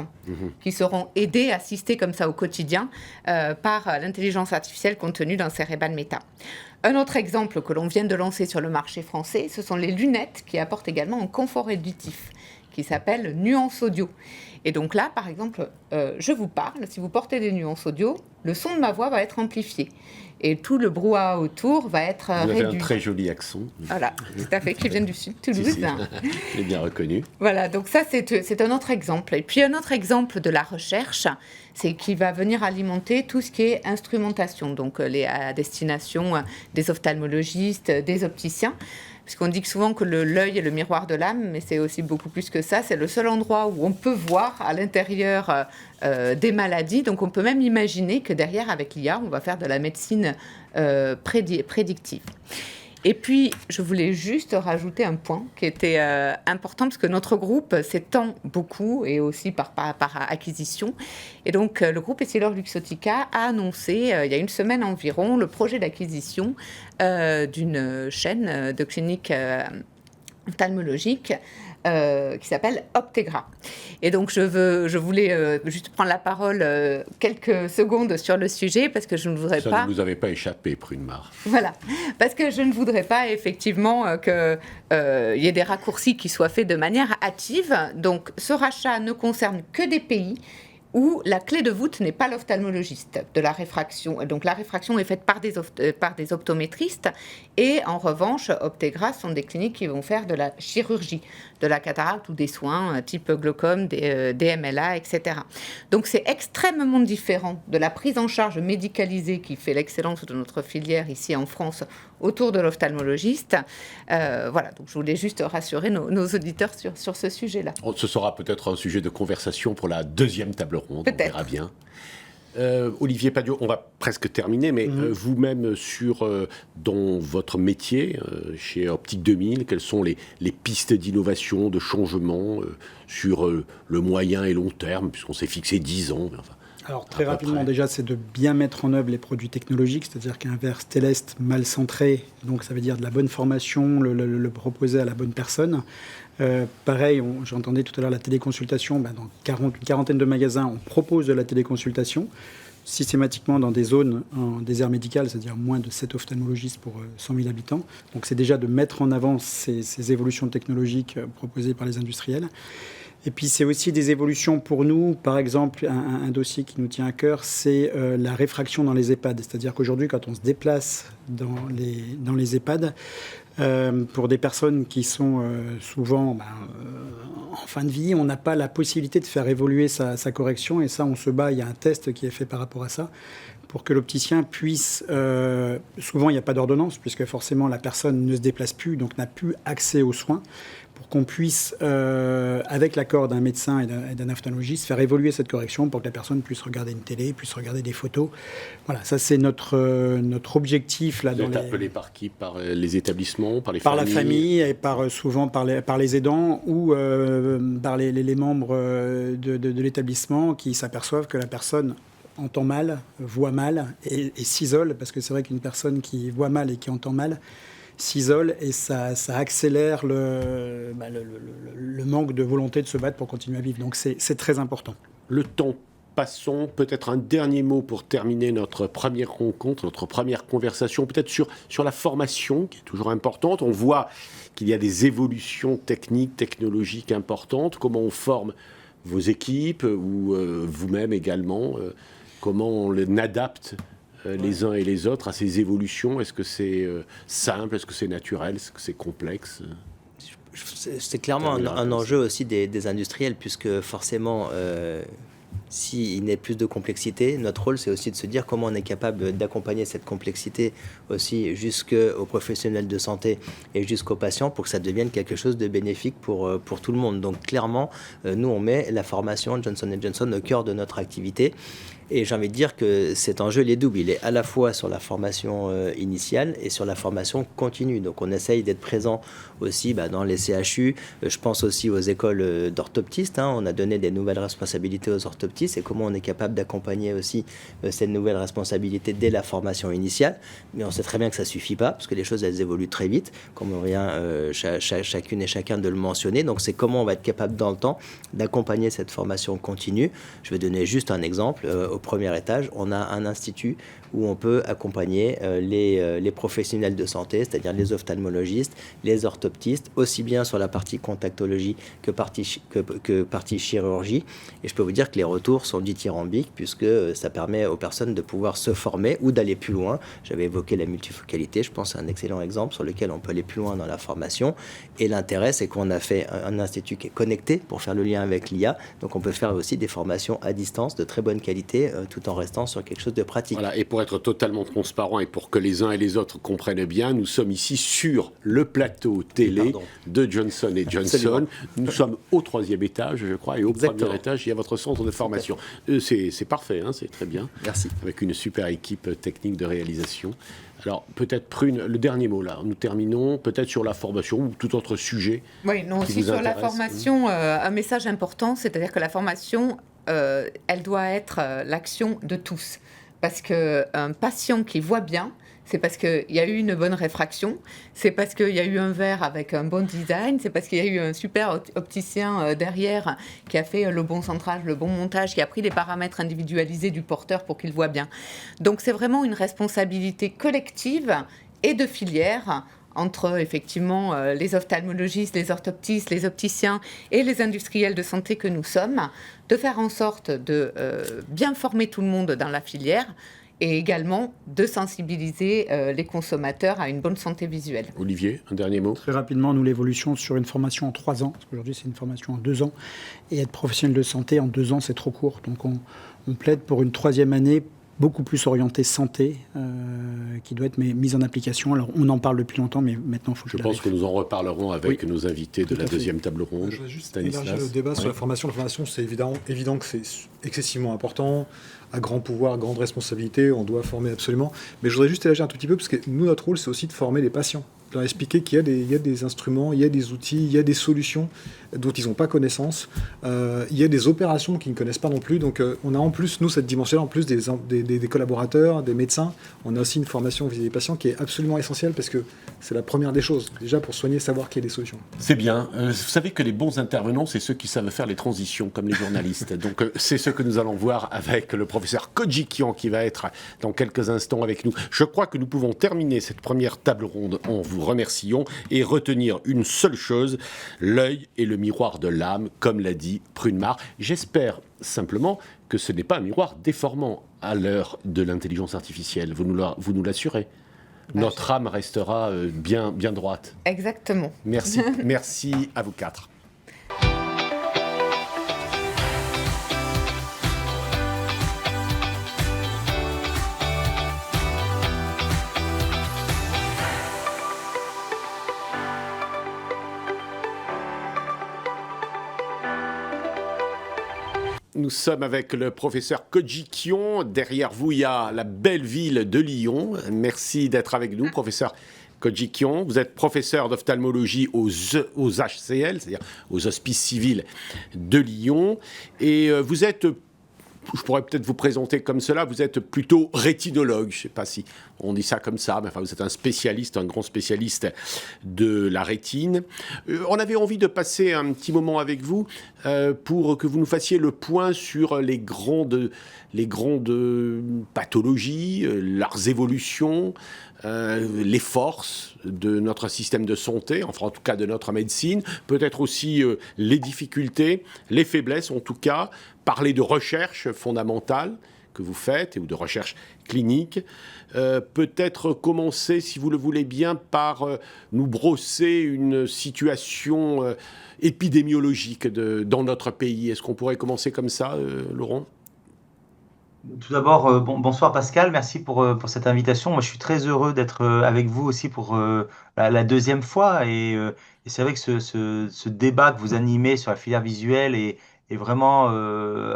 qui seront aidées, assistées comme ça au quotidien par l'intelligence artificielle contenue dans ces Ray-Ban Meta. Un autre exemple que l'on vient de lancer sur le marché français, ce sont les lunettes qui apportent également un confort auditif, qui s'appelle Nuance Audio. Et donc là, par exemple, je vous parle, si vous portez des nuances audio, le son de ma voix va être amplifié. Et tout le brouhaha autour va être Vous réduit. avez un très joli accent. Voilà, tout à fait, qui vient du sud, Toulouse. Si. Je l'ai bien reconnu. Voilà, donc ça, c'est un autre exemple. Et puis un autre exemple de la recherche, c'est qui va venir alimenter tout ce qui est instrumentation, donc à destination des ophtalmologistes, des opticiens. Parce qu'on dit que souvent que l'œil est le miroir de l'âme, mais c'est aussi beaucoup plus que ça. C'est le seul endroit où on peut voir à l'intérieur des maladies. Donc on peut même imaginer que derrière, avec l'IA, on va faire de la médecine prédictive. Et puis, je voulais juste rajouter un point qui était important, parce que notre groupe s'étend beaucoup, et aussi par acquisition. Et donc, le groupe Essilor-Luxottica a annoncé, il y a une semaine environ, le projet d'acquisition d'une chaîne de cliniques ophtalmologiques qui s'appelle Optegra. Et donc, je voulais juste prendre la parole quelques secondes sur le sujet, parce que je ne voudrais pas... Ça ne vous avait pas échappé, Prune-Mar. Voilà, parce que je ne voudrais pas effectivement qu'il y ait des raccourcis qui soient faits de manière hâtive. Donc, ce rachat ne concerne que des pays où la clé de voûte n'est pas l'ophtalmologiste de la réfraction. Donc la réfraction est faite par des optométristes, et en revanche, Optegra sont des cliniques qui vont faire de la chirurgie, de la cataracte ou des soins type glaucome, des MLA, etc. Donc c'est extrêmement différent de la prise en charge médicalisée qui fait l'excellence de notre filière ici en France autour de l'ophtalmologiste. Voilà, donc je voulais juste rassurer nos auditeurs sur ce sujet-là. Ce sera peut-être un sujet de conversation pour la deuxième table ronde, on verra bien. Olivier Padiot, on va presque terminer, mais vous-même, dans votre métier, chez Optique 2000, quelles sont les pistes d'innovation, de changement sur le moyen et long terme, puisqu'on s'est fixé 10 ans enfin, alors très rapidement, déjà, c'est de bien mettre en œuvre les produits technologiques, c'est-à-dire qu'un verre Stellest mal centré, donc ça veut dire de la bonne formation, le proposer à la bonne personne. Pareil, j'entendais tout à l'heure la téléconsultation, dans une quarantaine de magasins, on propose de la téléconsultation, systématiquement dans des zones en désert médical, c'est-à-dire moins de 7 ophtalmologistes pour 100 000 habitants. Donc c'est déjà de mettre en avant ces évolutions technologiques proposées par les industriels. Et puis c'est aussi des évolutions pour nous. Par exemple, un dossier qui nous tient à cœur, c'est la réfraction dans les EHPAD. C'est-à-dire qu'aujourd'hui, quand on se déplace dans les EHPAD, pour des personnes qui sont souvent en fin de vie, on n'a pas la possibilité de faire évoluer sa correction. Et ça, on se bat. Il y a un test qui est fait par rapport à ça, pour que l'opticien puisse... souvent, il n'y a pas d'ordonnance, puisque forcément, la personne ne se déplace plus, donc n'a plus accès aux soins, pour qu'on puisse, avec l'accord d'un médecin et d'un ophtalmologiste, faire évoluer cette correction pour que la personne puisse regarder une télé, puisse regarder des photos. Voilà, ça c'est notre objectif. Là, vous êtes appelé par qui? Par les établissements, par les familles? Par la famille, et souvent par les aidants, ou par les membres de l'établissement qui s'aperçoivent que la personne entend mal, voit mal et s'isole, parce que c'est vrai qu'une personne qui voit mal et qui entend mal s'isole, et ça accélère le manque de volonté de se battre pour continuer à vivre. Donc c'est très important. Le temps passons, peut-être un dernier mot pour terminer notre première rencontre, notre première conversation, peut-être sur la formation, qui est toujours importante. On voit qu'il y a des évolutions techniques, technologiques importantes. Comment on forme vos équipes, ou vous-même également, comment on adapte les uns et les autres à ces évolutions? Est-ce que c'est simple? Est-ce que c'est naturel? Est-ce que c'est complexe? C'est clairement un enjeu aussi des industriels, puisque forcément, s'il n'y a plus de complexité, notre rôle, c'est aussi de se dire comment on est capable d'accompagner cette complexité aussi jusqu'aux professionnels de santé et jusqu'aux patients, pour que ça devienne quelque chose de bénéfique pour tout le monde. Donc clairement, nous, on met la formation Johnson & Johnson au cœur de notre activité. Et j'ai envie de dire que cet enjeu, il est double. Il est à la fois sur la formation initiale et sur la formation continue. Donc on essaye d'être présent aussi dans les CHU. Je pense aussi aux écoles d'orthoptistes. On a donné des nouvelles responsabilités aux orthoptistes, et comment on est capable d'accompagner aussi cette nouvelle responsabilité dès la formation initiale. Mais on sait très bien que ça ne suffit pas, parce que les choses, elles évoluent très vite, comme on vient chacune et chacun de le mentionner. Donc c'est comment on va être capable dans le temps d'accompagner cette formation continue. Je vais donner juste un exemple. au premier étage, on a un institut où on peut accompagner les professionnels de santé, c'est-à-dire les ophtalmologistes, les orthoptistes, aussi bien sur la partie contactologie que partie chirurgie. Et je peux vous dire que les retours sont dithyrambiques, puisque ça permet aux personnes de pouvoir se former ou d'aller plus loin. J'avais évoqué la multifocalité, je pense que c'est un excellent exemple sur lequel on peut aller plus loin dans la formation. Et l'intérêt, c'est qu'on a fait un institut qui est connecté pour faire le lien avec l'IA. Donc on peut faire aussi des formations à distance de très bonne qualité, tout en restant sur quelque chose de pratique. Voilà, et pour être totalement transparent et pour que les uns et les autres comprennent bien, nous sommes ici sur le plateau télé de Johnson & Johnson. Absolument. Nous sommes au 3e étage, je crois, et au premier étage, il y a votre centre de formation. C'est parfait, hein, c'est très bien. Merci. Avec une super équipe technique de réalisation. Alors, peut-être Prune, le dernier mot là. Nous terminons peut-être sur la formation ou tout autre sujet. Oui, non, aussi sur la formation, un message important, c'est-à-dire que la formation, elle doit être l'action de tous. Parce qu'un patient qui voit bien, c'est parce qu'il y a eu une bonne réfraction, c'est parce qu'il y a eu un verre avec un bon design, c'est parce qu'il y a eu un super opticien derrière qui a fait le bon centrage, le bon montage, qui a pris les paramètres individualisés du porteur pour qu'il voit bien. Donc c'est vraiment une responsabilité collective et de filière entre effectivement les ophtalmologistes, les orthoptistes, les opticiens et les industriels de santé que nous sommes, de faire en sorte de bien former tout le monde dans la filière, et également de sensibiliser les consommateurs à une bonne santé visuelle. Olivier, un dernier mot. Très rapidement, nous, l'évolution sur une formation en 3 ans, parce qu'aujourd'hui c'est une formation en 2 ans, et être professionnel de santé en 2 ans, c'est trop court. Donc on plaide pour une 3e année beaucoup plus orientée santé, qui doit être mise en application. Alors on en parle depuis longtemps, mais maintenant il faut que je pense que nous en reparlerons avec nos invités de la 2e table ronde. Je voudrais juste élargir le débat sur la formation. La formation, c'est évident que c'est excessivement important. À grand pouvoir, grande responsabilité, on doit former absolument. Mais je voudrais juste élargir un tout petit peu, parce que nous, notre rôle, c'est aussi de former les patients. De leur expliquer qu'il y a des instruments, il y a des outils, il y a des solutions dont ils n'ont pas connaissance. Il y a des opérations qu'ils ne connaissent pas non plus. Donc on a en plus, nous, cette dimension-là, en plus des collaborateurs, des médecins, on a aussi une formation vis-à-vis des patients qui est absolument essentielle, parce que c'est la première des choses. Déjà, pour soigner, savoir qu'il y a des solutions. C'est bien. Vous savez que les bons intervenants, c'est ceux qui savent faire les transitions, comme les journalistes. Donc c'est ce que nous allons voir avec le professeur Kodjikian, qui va être dans quelques instants avec nous. Je crois que nous pouvons terminer cette première table ronde en vous remerciant et retenir une seule chose: l'œil est le miroir de l'âme, comme l'a dit Prunemar. J'espère simplement que ce n'est pas un miroir déformant à l'heure de l'intelligence artificielle. Vous nous l'assurez. Notre âme restera bien droite. Exactement. Merci. Merci à vous 4. Nous sommes avec le professeur Kodjikian. Derrière vous, il y a la belle ville de Lyon. Merci d'être avec nous, professeur Kodjikian. Vous êtes professeur d'ophtalmologie aux HCL, c'est-à-dire aux Hospices Civils de Lyon. Et vous êtes, je pourrais peut-être vous présenter comme cela, vous êtes plutôt rétinologue. Je ne sais pas si on dit ça comme ça, mais enfin, vous êtes un spécialiste, un grand spécialiste de la rétine. On avait envie de passer un petit moment avec vous pour que vous nous fassiez le point sur les grandes pathologies, leurs évolutions, les forces de notre système de santé, enfin en tout cas de notre médecine, peut-être aussi les difficultés, les faiblesses en tout cas, parler de recherche fondamentale que vous faites ou de recherche clinique. Peut-être commencer, si vous le voulez bien, par nous brosser une situation épidémiologique dans notre pays. Est-ce qu'on pourrait commencer comme ça, Laurent ? Tout d'abord, bonsoir Pascal, merci pour cette invitation. Moi, je suis très heureux d'être avec vous aussi pour la 2e fois. Et c'est vrai que ce débat que vous animez sur la filière visuelle est vraiment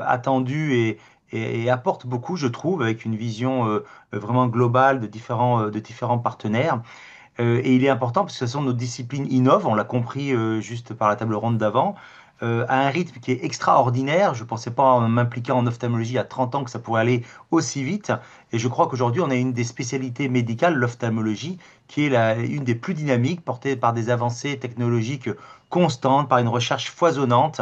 attendu et apporte beaucoup, je trouve, avec une vision vraiment globale de différents partenaires. Et il est important parce que ce sont nos disciplines innovent, on l'a compris juste par la table ronde d'avant, à un rythme qui est extraordinaire. Je ne pensais pas en m'impliquer en ophtalmologie à 30 ans que ça pourrait aller aussi vite. Et je crois qu'aujourd'hui, on a une des spécialités médicales, l'ophtalmologie, qui est une des plus dynamiques, portée par des avancées technologiques constantes, par une recherche foisonnante.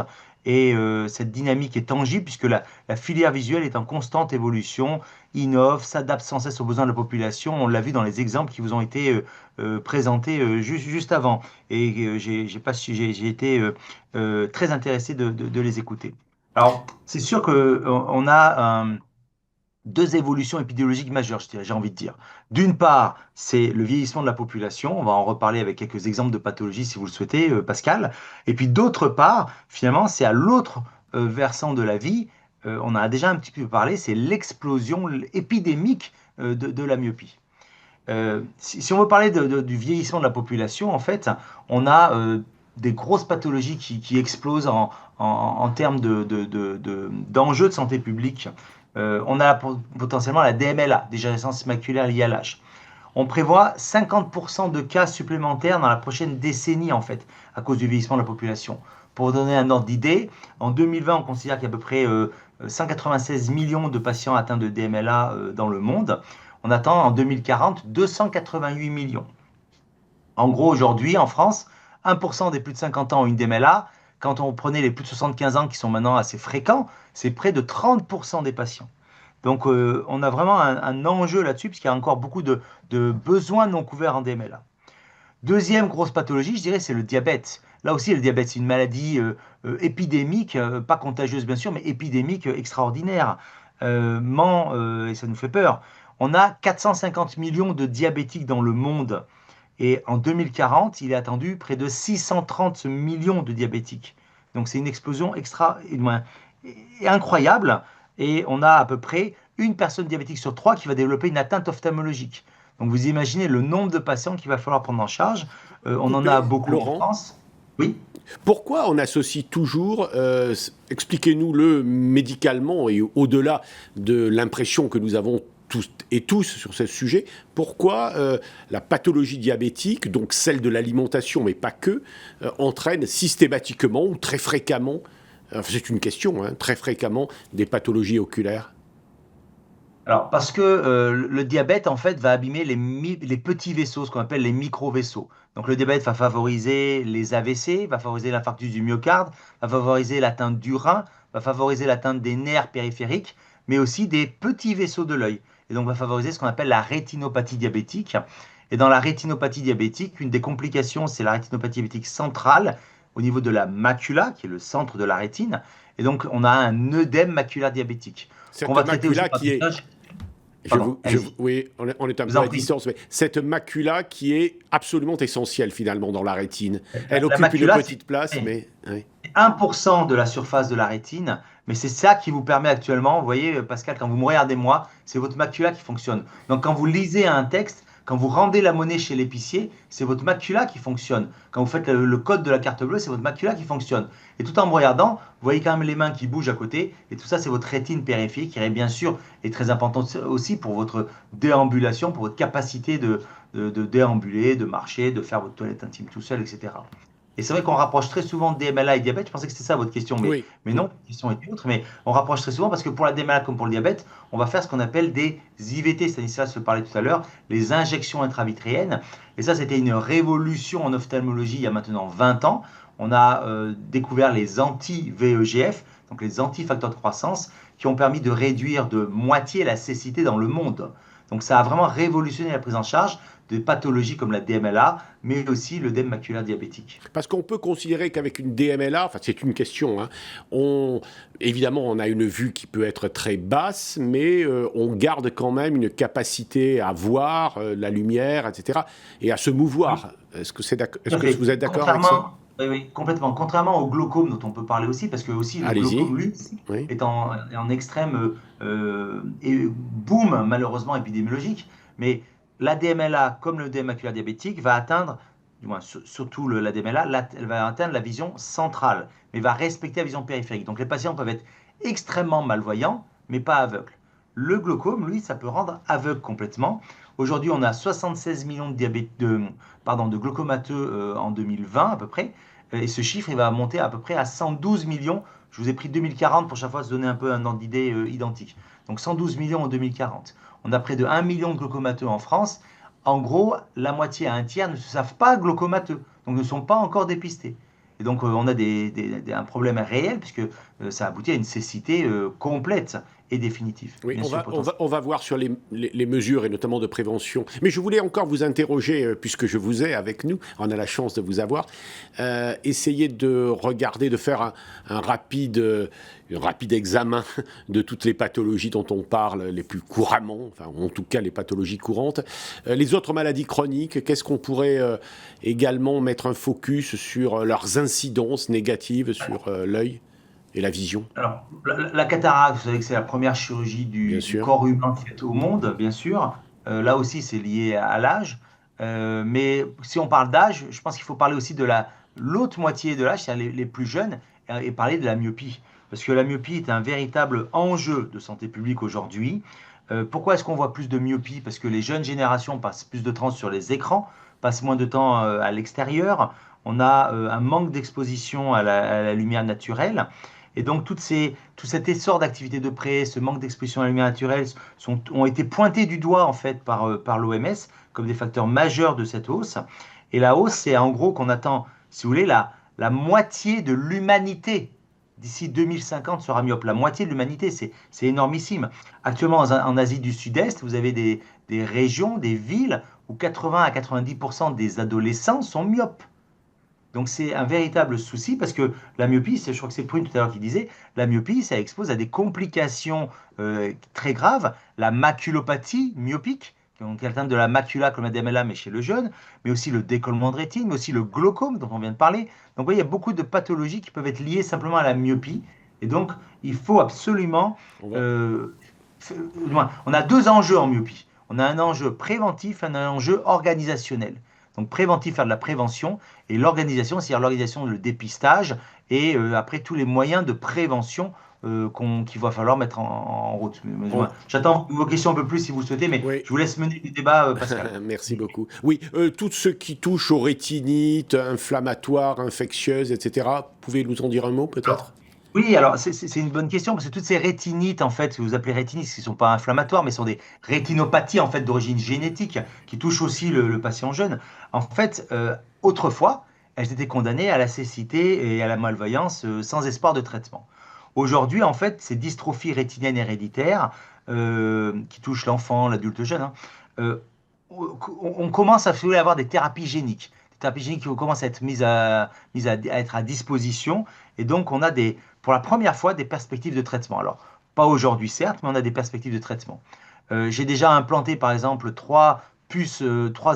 Et cette dynamique est tangible puisque la filière visuelle est en constante évolution, innove, s'adapte sans cesse aux besoins de la population. On l'a vu dans les exemples qui vous ont été présentés juste avant. Et j'ai été très intéressé de les écouter. Alors, c'est sûr qu'on a deux évolutions épidémiologiques majeures, j'ai envie de dire. D'une part, c'est le vieillissement de la population. On va en reparler avec quelques exemples de pathologies si vous le souhaitez, Pascal. Et puis d'autre part, finalement, c'est à l'autre versant de la vie, on en a déjà un petit peu parlé, c'est l'explosion épidémique de la myopie. Si on veut parler du vieillissement de la population, en fait, on a des grosses pathologies qui explosent en termes d'enjeux de santé publique. On a potentiellement la DMLA, dégénérescence maculaire liée à l'âge. On prévoit 50% de cas supplémentaires dans la prochaine décennie, en fait, à cause du vieillissement de la population. Pour vous donner un ordre d'idée, en 2020, on considère qu'il y a à peu près 196 millions de patients atteints de DMLA dans le monde. On attend en 2040 288 millions. En gros, aujourd'hui, en France, 1% des plus de 50 ans ont une DMLA. Quand on prenait les plus de 75 ans, qui sont maintenant assez fréquents, c'est près de 30% des patients. Donc, on a vraiment un enjeu là-dessus, puisqu'il y a encore beaucoup de besoins non couverts en DMLA. Deuxième grosse pathologie, je dirais, c'est le diabète. Là aussi, le diabète, c'est une maladie épidémique, pas contagieuse bien sûr, mais épidémique extraordinaire. Et ça nous fait peur. On a 450 millions de diabétiques dans le monde. Et en 2040, il est attendu près de 630 millions de diabétiques. Donc c'est une explosion incroyable. Et on a à peu près une personne diabétique sur 3 qui va développer une atteinte ophtalmologique. Donc vous imaginez le nombre de patients qu'il va falloir prendre en charge. On en a beaucoup Laurent, en France. Oui. Pourquoi on associe toujours, expliquez-nous-le médicalement et au-delà de l'impression que nous avons toutes et tous sur ce sujet, pourquoi la pathologie diabétique, donc celle de l'alimentation, mais pas que, entraîne systématiquement ou très fréquemment, c'est une question, hein, très fréquemment, des pathologies oculaires? Alors, parce que le diabète, en fait, va abîmer les petits vaisseaux, ce qu'on appelle les micro-vaisseaux. Donc, le diabète va favoriser les AVC, va favoriser l'infarctus du myocarde, va favoriser l'atteinte du rein, va favoriser l'atteinte des nerfs périphériques, mais aussi des petits vaisseaux de l'œil. Et donc, va favoriser ce qu'on appelle la rétinopathie diabétique. Et dans la rétinopathie diabétique, une des complications, c'est la rétinopathie diabétique centrale, au niveau de la macula, qui est le centre de la rétine. Et donc, on a un œdème maculaire diabétique. Cette On va traiter aussi macula par qui est... message. Pardon, Oui, on est un Vous peu en à prie. distance, mais cette macula qui est absolument essentielle finalement dans la rétine. Elle La occupe macula, une petite place, c'est mais... oui. 1% de la surface de la rétine, mais c'est ça qui vous permet actuellement, vous voyez Pascal, quand vous me regardez moi, c'est votre macula qui fonctionne. Donc quand vous lisez un texte, quand vous rendez la monnaie chez l'épicier, c'est votre macula qui fonctionne. Quand vous faites le code de la carte bleue, c'est votre macula qui fonctionne. Et tout en me regardant, vous voyez quand même les mains qui bougent à côté, et tout ça c'est votre rétine périphérique qui est bien sûr est très importante aussi pour votre déambulation, pour votre capacité de déambuler, de marcher, de faire votre toilette intime tout seul, etc. Et c'est vrai qu'on rapproche très souvent DMLA et diabète. Je pensais que c'était ça votre question, Oui. mais non, la question est autre. Mais on rapproche très souvent parce que pour la DMLA comme pour le diabète, on va faire ce qu'on appelle des IVT. Stanislas se parlait tout à l'heure, les injections intravitréennes. Et ça, c'était une révolution en ophtalmologie il y a maintenant 20 ans. On a découvert les anti-VEGF, donc les anti-facteurs de croissance, qui ont permis de réduire de moitié la cécité dans le monde. Donc ça a vraiment révolutionné la prise en charge de pathologies comme la DMLA, mais aussi l'œdème maculaire diabétique. Parce qu'on peut considérer qu'avec une DMLA, enfin c'est une question, hein, évidemment on a une vue qui peut être très basse, mais on garde quand même une capacité à voir la lumière, etc., et à se mouvoir. Est-ce que vous êtes d'accord avec ça? Oui, complètement. Contrairement au glaucome dont on peut parler aussi, parce que aussi le Allez-y. glaucome, lui, Oui. est en extrême boom, malheureusement, épidémiologique. Mais la DMLA, comme le l'œdème maculaire diabétique, va atteindre, du moins surtout la DMLA, elle va atteindre la vision centrale, mais va respecter la vision périphérique. Donc les patients peuvent être extrêmement malvoyants, mais pas aveugles. Le glaucome, lui, ça peut rendre aveugle complètement. Aujourd'hui, on a 76 millions de glaucomateux en 2020 à peu près. Et ce chiffre, il va monter à peu près à 112 millions. Je vous ai pris 2040 pour chaque fois se donner un peu un ordre d'idée identique. Donc 112 millions en 2040. On a près de 1 million de glaucomateux en France. En gros, la moitié à un tiers ne se savent pas glaucomateux, donc ne sont pas encore dépistés. Et donc, on a un problème réel, puisque ça aboutit à une cécité complète et définitive. Oui, bien sûr, on va voir sur les mesures et notamment de prévention. Mais je voulais encore vous interroger, puisque je vous ai avec nous, on a la chance de vous avoir, essayer de regarder, de faire un rapide examen de toutes les pathologies dont on parle les plus couramment, enfin en tout cas les pathologies courantes. Les autres maladies chroniques, qu'est-ce qu'on pourrait également mettre un focus sur leurs incidences négatives sur l'œil et la vision? Alors, la cataracte, vous savez que c'est la première chirurgie Bien du sûr. corps humain faite au monde, bien sûr. Là aussi, c'est lié à l'âge. Mais si on parle d'âge, je pense qu'il faut parler aussi de l'autre moitié de l'âge, c'est-à-dire les plus jeunes, et parler de la myopie. Parce que la myopie est un véritable enjeu de santé publique aujourd'hui. Pourquoi est-ce qu'on voit plus de myopie? Parce que les jeunes générations passent plus de temps sur les écrans, passent moins de temps à l'extérieur. On a un manque d'exposition à la lumière naturelle. Et donc, tout cet essor d'activité de près, ce manque d'exposition à la lumière naturelle ont été pointés du doigt en fait par l'OMS comme des facteurs majeurs de cette hausse. Et la hausse, c'est en gros qu'on attend, si vous voulez, la moitié de l'humanité d'ici 2050 sera myope. La moitié de l'humanité, c'est énormissime. Actuellement, en Asie du Sud-Est, vous avez des régions, des villes où 80 à 90% des adolescents sont myopes. Donc c'est un véritable souci parce que la myopie, je crois que c'est Prune tout à l'heure qui disait, la myopie, ça expose à des complications très graves, la maculopathie myopique, qui est atteinte de la macula comme la DMLA, mais chez le jeune, mais aussi le décollement de rétine, mais aussi le glaucome dont on vient de parler. Donc vous voyez, il y a beaucoup de pathologies qui peuvent être liées simplement à la myopie. Et donc, il faut absolument... on a deux enjeux en myopie. On a un enjeu préventif et un enjeu organisationnel. Donc préventif, faire de la prévention, et l'organisation, c'est-à-dire l'organisation, le dépistage, et après tous les moyens de prévention qu'il va falloir mettre en route. J'attends vos questions un peu plus si vous souhaitez, mais oui. Je vous laisse mener le débat, Pascal. Merci beaucoup. Oui, tout ce qui touche aux rétinites, inflammatoires, infectieuses, etc., pouvez nous en dire un mot peut-être? Oui, alors c'est une bonne question parce que toutes ces rétinites, en fait, que vous appelez rétinites, qui ne sont pas inflammatoires, mais sont des rétinopathies en fait d'origine génétique qui touchent aussi le patient jeune. En fait, autrefois, elles étaient condamnées à la cécité et à la malvoyance sans espoir de traitement. Aujourd'hui, en fait, ces dystrophies rétiniennes héréditaires qui touchent l'enfant, l'adulte jeune, on commence à avoir des thérapies géniques. Des thérapies géniques qui commencent à être mises à être à disposition. Et donc, on a pour la première fois des perspectives de traitement. Alors, pas aujourd'hui certes, mais on a des perspectives de traitement. J'ai déjà implanté par exemple trois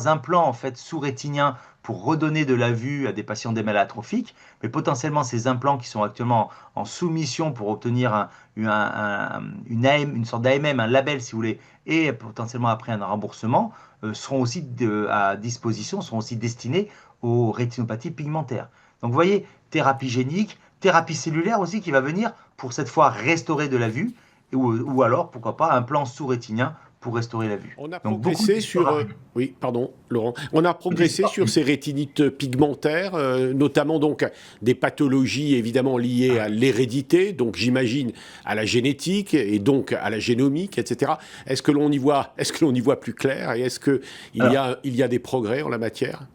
implants en fait sous-rétiniens pour redonner de la vue à des patients d'MLA atrophiques, mais potentiellement ces implants qui sont actuellement en soumission pour obtenir une sorte d'AMM, un label si vous voulez, et potentiellement après un remboursement, seront aussi à disposition, seront aussi destinés aux rétinopathies pigmentaires. Donc vous voyez, thérapie génique, thérapie cellulaire aussi qui va venir pour cette fois restaurer de la vue, ou alors, pourquoi pas, un plan sous-rétinien pour restaurer la vue. On a Donc, progressé sur... oui, pardon, Laurent. On a progressé sur ces rétinites pigmentaires, notamment donc des pathologies évidemment liées à l'hérédité, donc j'imagine à la génétique et donc à la génomique, etc. Est-ce que l'on y voit plus clair et est-ce qu'il y a des progrès en la matière?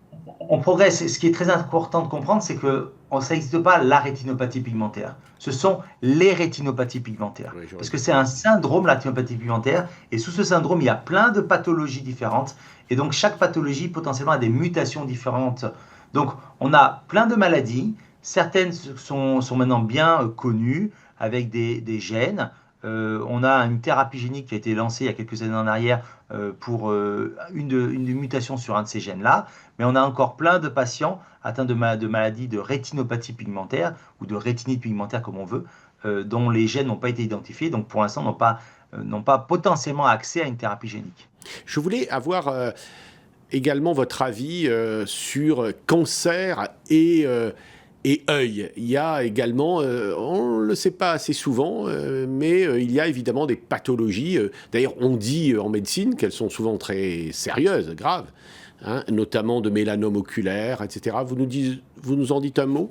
On progresse. Ce qui est très important de comprendre, c'est que ça n'existe pas la rétinopathie pigmentaire. Ce sont les rétinopathies pigmentaires. Oui, parce que c'est un syndrome, la rétinopathie pigmentaire. Et sous ce syndrome, il y a plein de pathologies différentes. Et donc, chaque pathologie, potentiellement, a des mutations différentes. Donc, on a plein de maladies. Certaines sont maintenant bien connues, avec des gènes. On a une thérapie génique qui a été lancée il y a quelques années en arrière pour une mutation sur un de ces gènes-là. Mais on a encore plein de patients atteints de maladies de rétinopathie pigmentaire ou de rétinite pigmentaire comme on veut, dont les gènes n'ont pas été identifiés, donc pour l'instant n'ont pas potentiellement accès à une thérapie génique. Je voulais avoir également votre avis sur cancer et œil. Il y a également, on ne le sait pas assez souvent, mais il y a évidemment des pathologies. D'ailleurs, on dit en médecine qu'elles sont souvent très sérieuses, graves, notamment de mélanome oculaire, etc. Vous nous en dites un mot?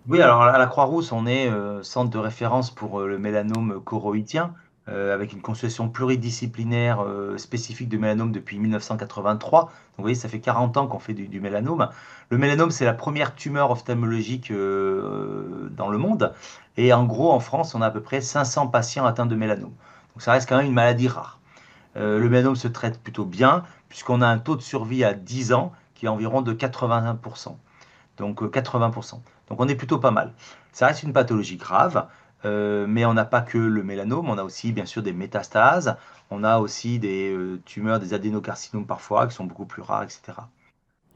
Oui, alors à la Croix-Rousse, on est centre de référence pour le mélanome choroïdien. avec une consultation pluridisciplinaire spécifique de mélanome depuis 1983. Donc vous voyez, ça fait 40 ans qu'on fait du mélanome. Le mélanome, c'est la première tumeur ophtalmologique dans le monde. Et en gros, en France, on a à peu près 500 patients atteints de mélanome. Donc ça reste quand même une maladie rare. Le mélanome se traite plutôt bien, puisqu'on a un taux de survie à 10 ans qui est environ de 81%. Donc 80%. Donc on est plutôt pas mal. Ça reste une pathologie grave, mais on n'a pas que le mélanome, on a aussi bien sûr des métastases, on a aussi des tumeurs, des adénocarcinomes parfois, qui sont beaucoup plus rares, etc.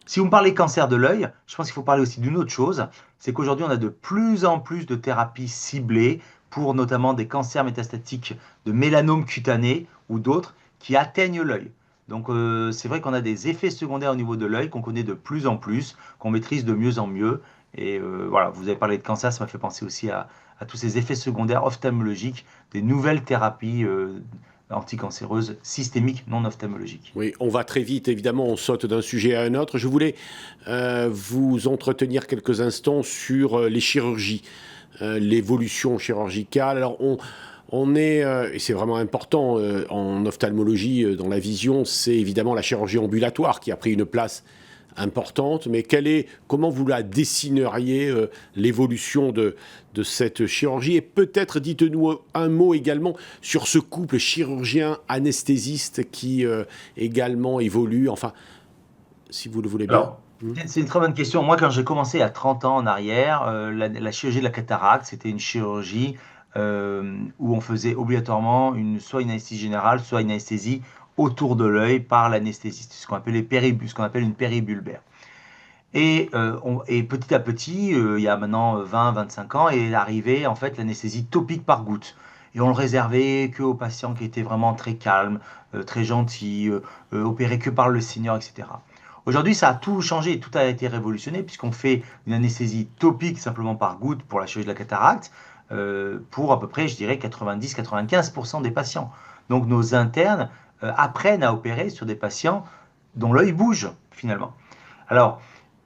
Si vous me parlez cancer de l'œil, je pense qu'il faut parler aussi d'une autre chose, c'est qu'aujourd'hui on a de plus en plus de thérapies ciblées pour notamment des cancers métastatiques de mélanome cutané ou d'autres qui atteignent l'œil. Donc c'est vrai qu'on a des effets secondaires au niveau de l'œil qu'on connaît de plus en plus, qu'on maîtrise de mieux en mieux. Et voilà, vous avez parlé de cancer, ça m'a fait penser aussi à tous ces effets secondaires ophtalmologiques, des nouvelles thérapies anticancéreuses systémiques non ophtalmologiques. Oui, on va très vite, évidemment, on saute d'un sujet à un autre. Je voulais vous entretenir quelques instants sur les chirurgies, l'évolution chirurgicale. Alors, on est, et c'est vraiment important en ophtalmologie, dans la vision, c'est évidemment la chirurgie ambulatoire qui a pris une place importante, mais comment vous la dessineriez, l'évolution de cette chirurgie? Et peut-être dites-nous un mot également sur ce couple chirurgien-anesthésiste qui également évolue, enfin, si vous le voulez bien. Alors, c'est une très bonne question. Moi, quand j'ai commencé à 30 ans en arrière, la chirurgie de la cataracte, c'était une chirurgie où on faisait obligatoirement soit une anesthésie générale, soit une anesthésie autour de l'œil par l'anesthésiste, ce qu'on appelle une péribulbaire. Et petit à petit, il y a maintenant 20-25 ans, est arrivée en fait l'anesthésie topique par goutte. Et on le réservait que aux patients qui étaient vraiment très calmes, très gentils, opérés que par le senior, etc. Aujourd'hui, ça a tout changé, tout a été révolutionné, puisqu'on fait une anesthésie topique simplement par goutte pour la chirurgie de la cataracte, pour à peu près, je dirais, 90-95% des patients. Donc nos internes apprennent à opérer sur des patients dont l'œil bouge, finalement. Alors,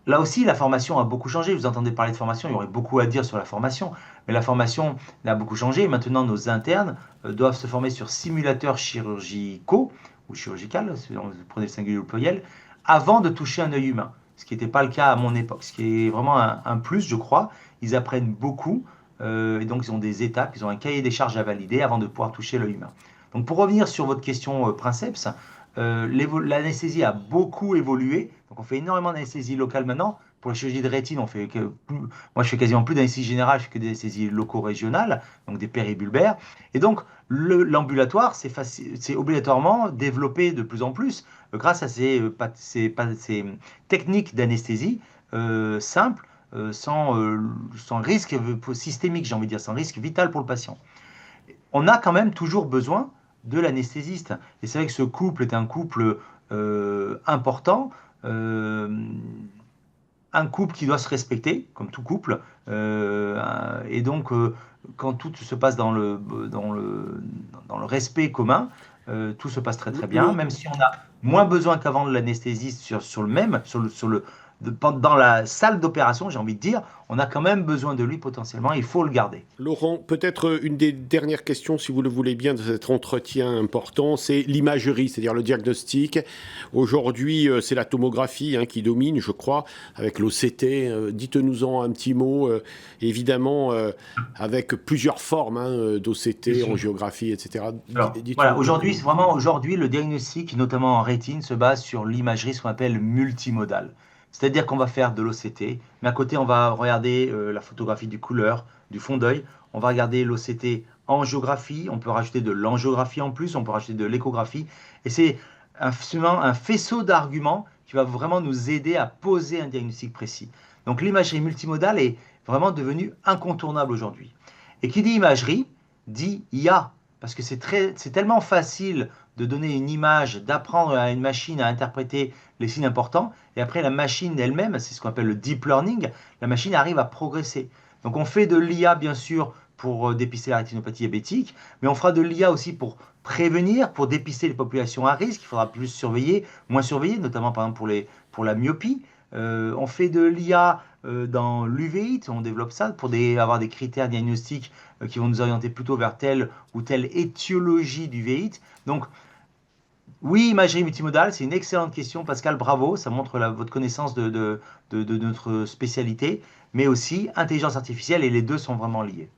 là aussi, la formation a beaucoup changé. Vous entendez parler de formation, il y aurait beaucoup à dire sur la formation, mais la formation a beaucoup changé. Maintenant, nos internes doivent se former sur simulateurs chirurgicaux, ou chirurgical, si vous prenez le singulier ou le pluriel, avant de toucher un œil humain, ce qui n'était pas le cas à mon époque, ce qui est vraiment un plus, je crois. Ils apprennent beaucoup, et donc ils ont des étapes, ils ont un cahier des charges à valider avant de pouvoir toucher l'œil humain. Donc pour revenir sur votre question princeps, l'anesthésie a beaucoup évolué. Donc on fait énormément d'anesthésie locale maintenant. Pour la chirurgie de rétine, moi je fais quasiment plus d'anesthésie générale, je fais que des anesthésies locaux-régionales, donc des péribulbaires. Et donc l'ambulatoire, c'est obligatoirement développé de plus en plus grâce à ces techniques d'anesthésie simples, sans risque systémique, j'ai envie de dire, sans risque vital pour le patient. On a quand même toujours besoin de l'anesthésiste. Et c'est vrai que ce couple est un couple important, un couple qui doit se respecter, comme tout couple. Et donc, quand tout se passe dans le respect commun, tout se passe très très bien, même si on a moins besoin qu'avant de l'anesthésiste dans la salle d'opération, j'ai envie de dire, on a quand même besoin de lui potentiellement, il faut le garder. Laurent, peut-être une des dernières questions, si vous le voulez bien, de cet entretien important, c'est l'imagerie, c'est-à-dire le diagnostic. Aujourd'hui, c'est la tomographie qui domine, je crois, avec l'OCT. Dites-nous-en un petit mot, évidemment, avec plusieurs formes d'OCT, angiographiie, etc. Alors, voilà, aujourd'hui, le diagnostic, notamment en rétine, se base sur l'imagerie, ce qu'on appelle multimodale. C'est-à-dire qu'on va faire de l'OCT, mais à côté, on va regarder la photographie du couleur, du fond d'œil. On va regarder l'OCT angiographie. On peut rajouter de l'angiographie en plus. On peut rajouter de l'échographie. Et c'est un faisceau d'arguments qui va vraiment nous aider à poser un diagnostic précis. Donc l'imagerie multimodale est vraiment devenue incontournable aujourd'hui. Et qui dit imagerie, dit IA. Parce que c'est tellement facile de donner une image, d'apprendre à une machine à interpréter les signes importants, et après la machine elle-même, c'est ce qu'on appelle le deep learning, la machine arrive à progresser. Donc on fait de l'IA bien sûr pour dépister la rétinopathie diabétique, mais on fera de l'IA aussi pour prévenir, pour dépister les populations à risque, il faudra plus surveiller, moins surveiller, notamment par exemple pour la myopie. On fait de l'IA dans l'uveit, on développe ça pour avoir des critères diagnostiques qui vont nous orienter plutôt vers telle ou telle étiologie d'uvéite. Donc, oui, imagerie multimodale, c'est une excellente question, Pascal, bravo, ça montre votre connaissance de notre spécialité, mais aussi intelligence artificielle, et les deux sont vraiment liés.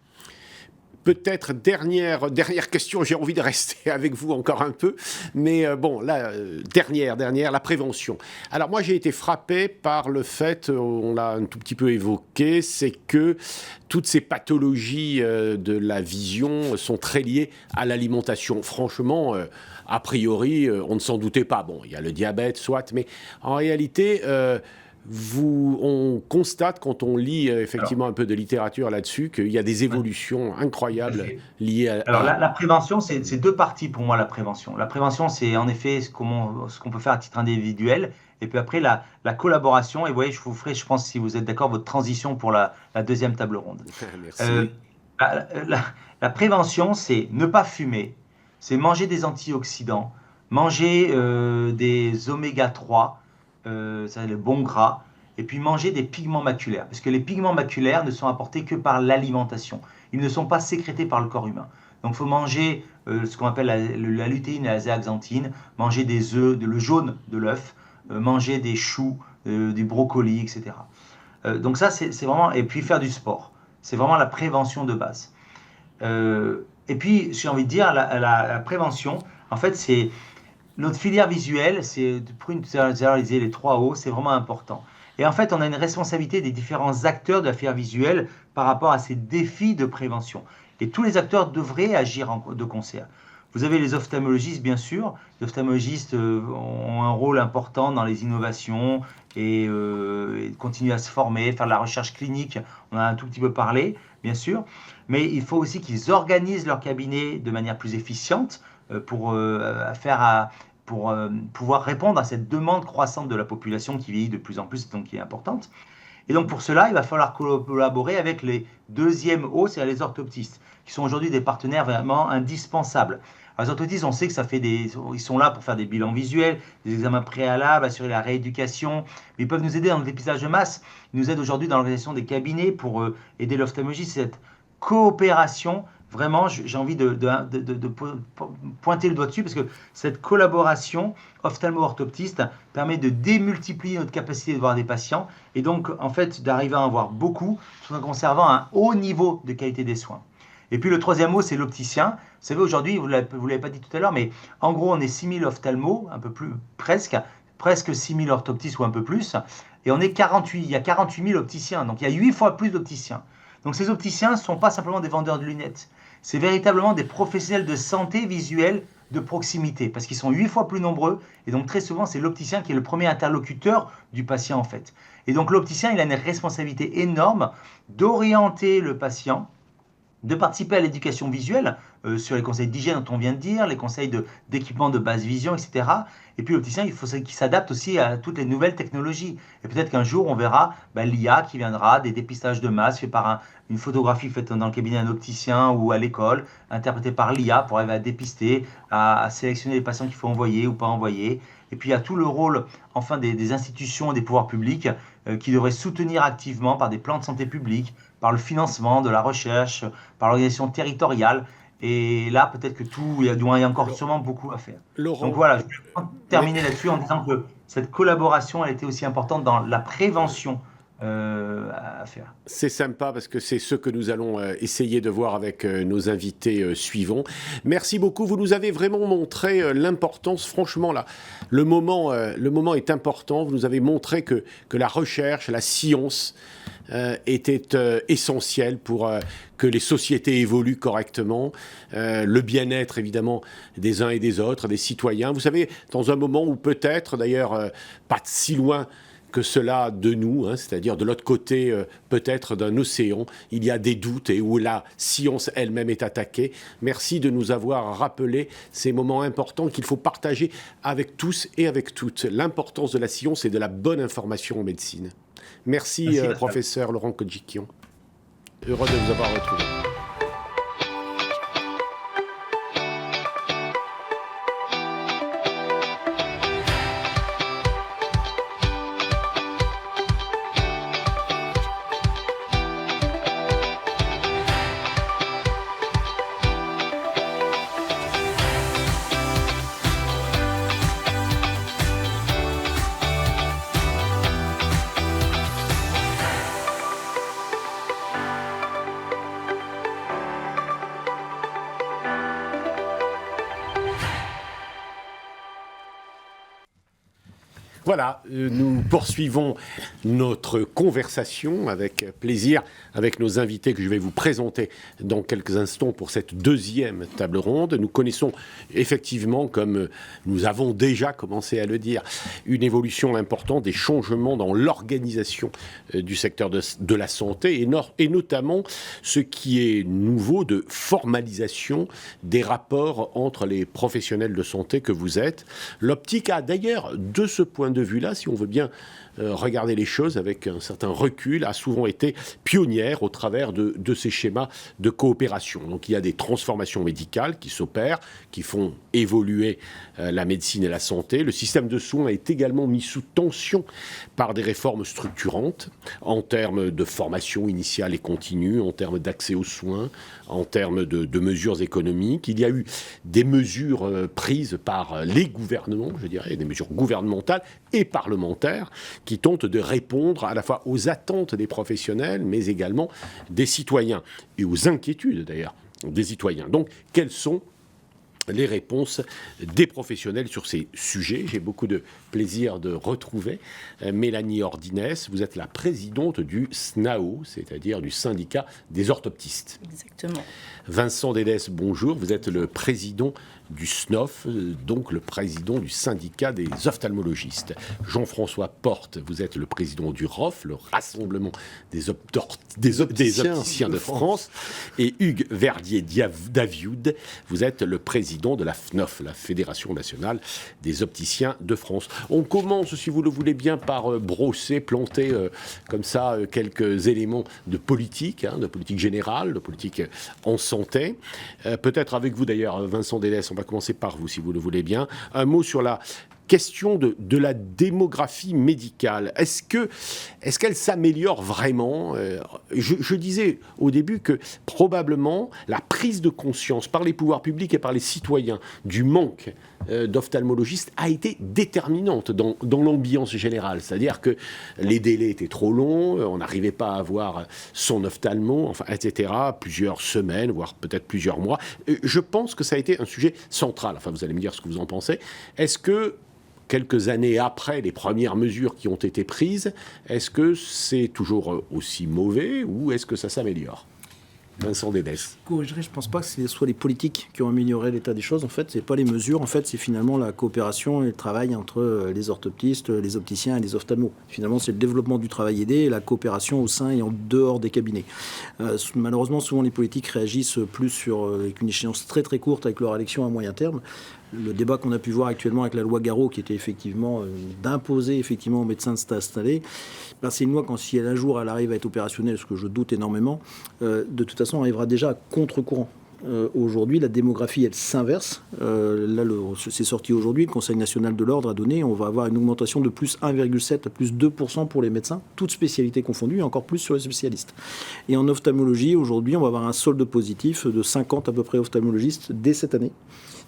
Peut-être dernière question, j'ai envie de rester avec vous encore un peu, mais bon, là, dernière, la prévention. Alors moi, j'ai été frappé par le fait, on l'a un tout petit peu évoqué, c'est que toutes ces pathologies de la vision sont très liées à l'alimentation. Franchement, a priori, on ne s'en doutait pas. Bon, il y a le diabète, soit, mais en réalité... on constate, quand on lit effectivement un peu de littérature là-dessus, qu'il y a des évolutions incroyables liées à... Alors la prévention, c'est deux parties pour moi, la prévention. La prévention, c'est en effet ce qu'on peut faire à titre individuel. Et puis après, la collaboration. Et vous voyez, je vous ferai, je pense, si vous êtes d'accord, votre transition pour la deuxième table ronde. Merci. La prévention, c'est ne pas fumer, c'est manger des antioxydants, manger des oméga 3, c'est le bon gras, et puis manger des pigments maculaires, parce que les pigments maculaires ne sont apportés que par l'alimentation. Ils ne sont pas sécrétés par le corps humain. Donc il faut manger ce qu'on appelle la lutéine et la zéaxanthine, manger des œufs, le jaune de l'œuf, manger des choux, du brocoli, etc. Donc ça, c'est vraiment... Et puis faire du sport. C'est vraiment la prévention de base. Et puis, j'ai envie de dire, la prévention, en fait, c'est... Notre filière visuelle, c'est pour réaliser les 3 O, c'est vraiment important. Et en fait, on a une responsabilité des différents acteurs de la filière visuelle par rapport à ces défis de prévention. Et tous les acteurs devraient agir de concert. Vous avez les ophtalmologistes, bien sûr. Les ophtalmologistes ont un rôle important dans les innovations et continuent à se former, faire de la recherche clinique. On en a un tout petit peu parlé, bien sûr. Mais il faut aussi qu'ils organisent leur cabinet de manière plus efficiente pour pouvoir répondre à cette demande croissante de la population qui vieillit de plus en plus, donc qui est importante. Et donc pour cela, il va falloir collaborer avec les deuxièmes O, c'est-à-dire les orthoptistes, qui sont aujourd'hui des partenaires vraiment indispensables. Alors, les orthoptistes, on sait que ils sont là pour faire des bilans visuels, des examens préalables, assurer la rééducation, mais ils peuvent nous aider dans le dépistage de masse. Ils nous aident aujourd'hui dans l'organisation des cabinets pour aider l'ophtalmologie. Cette coopération, vraiment, j'ai envie de pointer le doigt dessus, parce que cette collaboration ophtalmo-orthoptiste permet de démultiplier notre capacité de voir des patients, et donc en fait d'arriver à en voir beaucoup tout en conservant un haut niveau de qualité des soins. Et puis le troisième mot, c'est l'opticien. Vous savez, aujourd'hui, vous ne l'avez pas dit tout à l'heure, mais en gros, on est 6000 ophtalmos, un peu plus, presque 6000 orthoptistes ou un peu plus, et il y a 48 000 opticiens, donc il y a 8 fois plus d'opticiens. Donc ces opticiens ne sont pas simplement des vendeurs de lunettes, c'est véritablement des professionnels de santé visuelle de proximité, parce qu'ils sont 8 fois plus nombreux, et donc très souvent c'est l'opticien qui est le premier interlocuteur du patient en fait. Et donc l'opticien, il a une responsabilité énorme d'orienter le patient, de participer à l'éducation visuelle sur les conseils d'hygiène dont on vient de dire, les conseils d'équipement de basse vision, etc. Et puis l'opticien, il faut qu'il s'adapte aussi à toutes les nouvelles technologies. Et peut-être qu'un jour, on verra l'IA qui viendra, des dépistages de masse faits par une photographie faite dans le cabinet d'un opticien ou à l'école, interprétée par l'IA pour arriver à dépister, à sélectionner les patients qu'il faut envoyer ou pas envoyer. Et puis il y a tout le rôle enfin des institutions et des pouvoirs publics qui devraient soutenir activement par des plans de santé publique, par le financement de la recherche, par l'organisation territoriale. Et là, peut-être que il y a encore sûrement beaucoup à faire. Laurent, donc voilà, je vais terminer là-dessus en disant que cette collaboration, elle était aussi importante dans la prévention à faire. C'est sympa parce que c'est ce que nous allons essayer de voir avec nos invités suivants. Merci beaucoup. Vous nous avez vraiment montré l'importance. Franchement, là, le moment est important. Vous nous avez montré que la recherche, la science était essentielle pour que les sociétés évoluent correctement, le bien-être évidemment des uns et des autres, des citoyens. Vous savez, dans un moment où peut-être, d'ailleurs, pas si loin que cela de nous, c'est-à-dire de l'autre côté peut-être d'un océan, il y a des doutes et où la science elle-même est attaquée. Merci de nous avoir rappelé ces moments importants qu'il faut partager avec tous et avec toutes. L'importance de la science et de la bonne information en médecine. Merci professeur Laurent Kodjikian. Heureux de vous avoir retrouvé. Voilà, nous poursuivons notre conversation avec plaisir avec nos invités que je vais vous présenter dans quelques instants pour cette deuxième table ronde. Nous connaissons effectivement, comme nous avons déjà commencé à le dire, une évolution importante, des changements dans l'organisation du secteur de la santé et notamment ce qui est nouveau de formalisation des rapports entre les professionnels de santé que vous êtes. L'optique a d'ailleurs, de ce point de vue-là, si on veut bien regarder les choses avec un certain recul, a souvent été pionnière au travers de ces schémas de coopération. Donc il y a des transformations médicales qui s'opèrent, qui font évoluer la médecine et la santé. Le système de soins est également mis sous tension par des réformes structurantes en termes de formation initiale et continue, en termes d'accès aux soins, en termes de mesures économiques. Il y a eu des mesures prises par les gouvernements, je dirais, des mesures gouvernementales et parlementaires qui tentent de répondre à la fois aux attentes des professionnels, mais également des citoyens, et aux inquiétudes d'ailleurs des citoyens. Donc, quelles sont les réponses des professionnels sur ces sujets? J'ai beaucoup de plaisir de retrouver Mélanie Ordinès. Vous êtes la présidente du SNAO, c'est-à-dire du syndicat des orthoptistes. Exactement. Vincent Dédès, bonjour. Vous êtes le président du SNOF, donc le président du syndicat des ophtalmologistes. Jean-François Porte, vous êtes le président du ROF, le Rassemblement des opticiens de France. Et Hugues Verdier-Davioud, vous êtes le président de la FNOF, la Fédération nationale des opticiens de France. On commence, si vous le voulez bien, par brosser, planter comme ça quelques éléments de politique générale, de politique en santé. Peut-être avec vous d'ailleurs, Vincent Dédès, on va commencer par vous, si vous le voulez bien. Un mot sur la question de la démographie médicale. Est-ce qu'elle s'améliore vraiment ? Je disais au début que probablement la prise de conscience par les pouvoirs publics et par les citoyens du manque d'ophtalmologistes a été déterminante dans l'ambiance générale. C'est-à-dire que les délais étaient trop longs, on n'arrivait pas à avoir son ophtalmo, enfin, etc., plusieurs semaines, voire peut-être plusieurs mois. Je pense que ça a été un sujet central. Enfin, vous allez me dire ce que vous en pensez. Est-ce que quelques années après les premières mesures qui ont été prises, est-ce que c'est toujours aussi mauvais ou est-ce que ça s'améliore ? Vincent Dédès. Je ne pense pas que ce soit les politiques qui ont amélioré l'état des choses. En fait, ce n'est pas les mesures. En fait, c'est finalement la coopération et le travail entre les orthoptistes, les opticiens et les ophtalmos. Finalement, c'est le développement du travail aidé et la coopération au sein et en dehors des cabinets. Malheureusement, souvent, les politiques réagissent plus avec une échéance très très courte avec leur élection à moyen terme. Le débat qu'on a pu voir actuellement avec la loi Garot, qui était effectivement d'imposer effectivement aux médecins de s'installer, c'est une loi quand si un jour elle arrive à être opérationnelle, ce que je doute énormément, de toute façon on arrivera déjà à contre-courant. Aujourd'hui, la démographie, elle s'inverse. C'est sorti aujourd'hui, le Conseil national de l'ordre a donné, on va avoir une augmentation de plus 1,7 à plus 2% pour les médecins, toutes spécialités confondues, et encore plus sur les spécialistes. Et en ophtalmologie, aujourd'hui, on va avoir un solde positif de 50 à peu près ophtalmologistes dès cette année.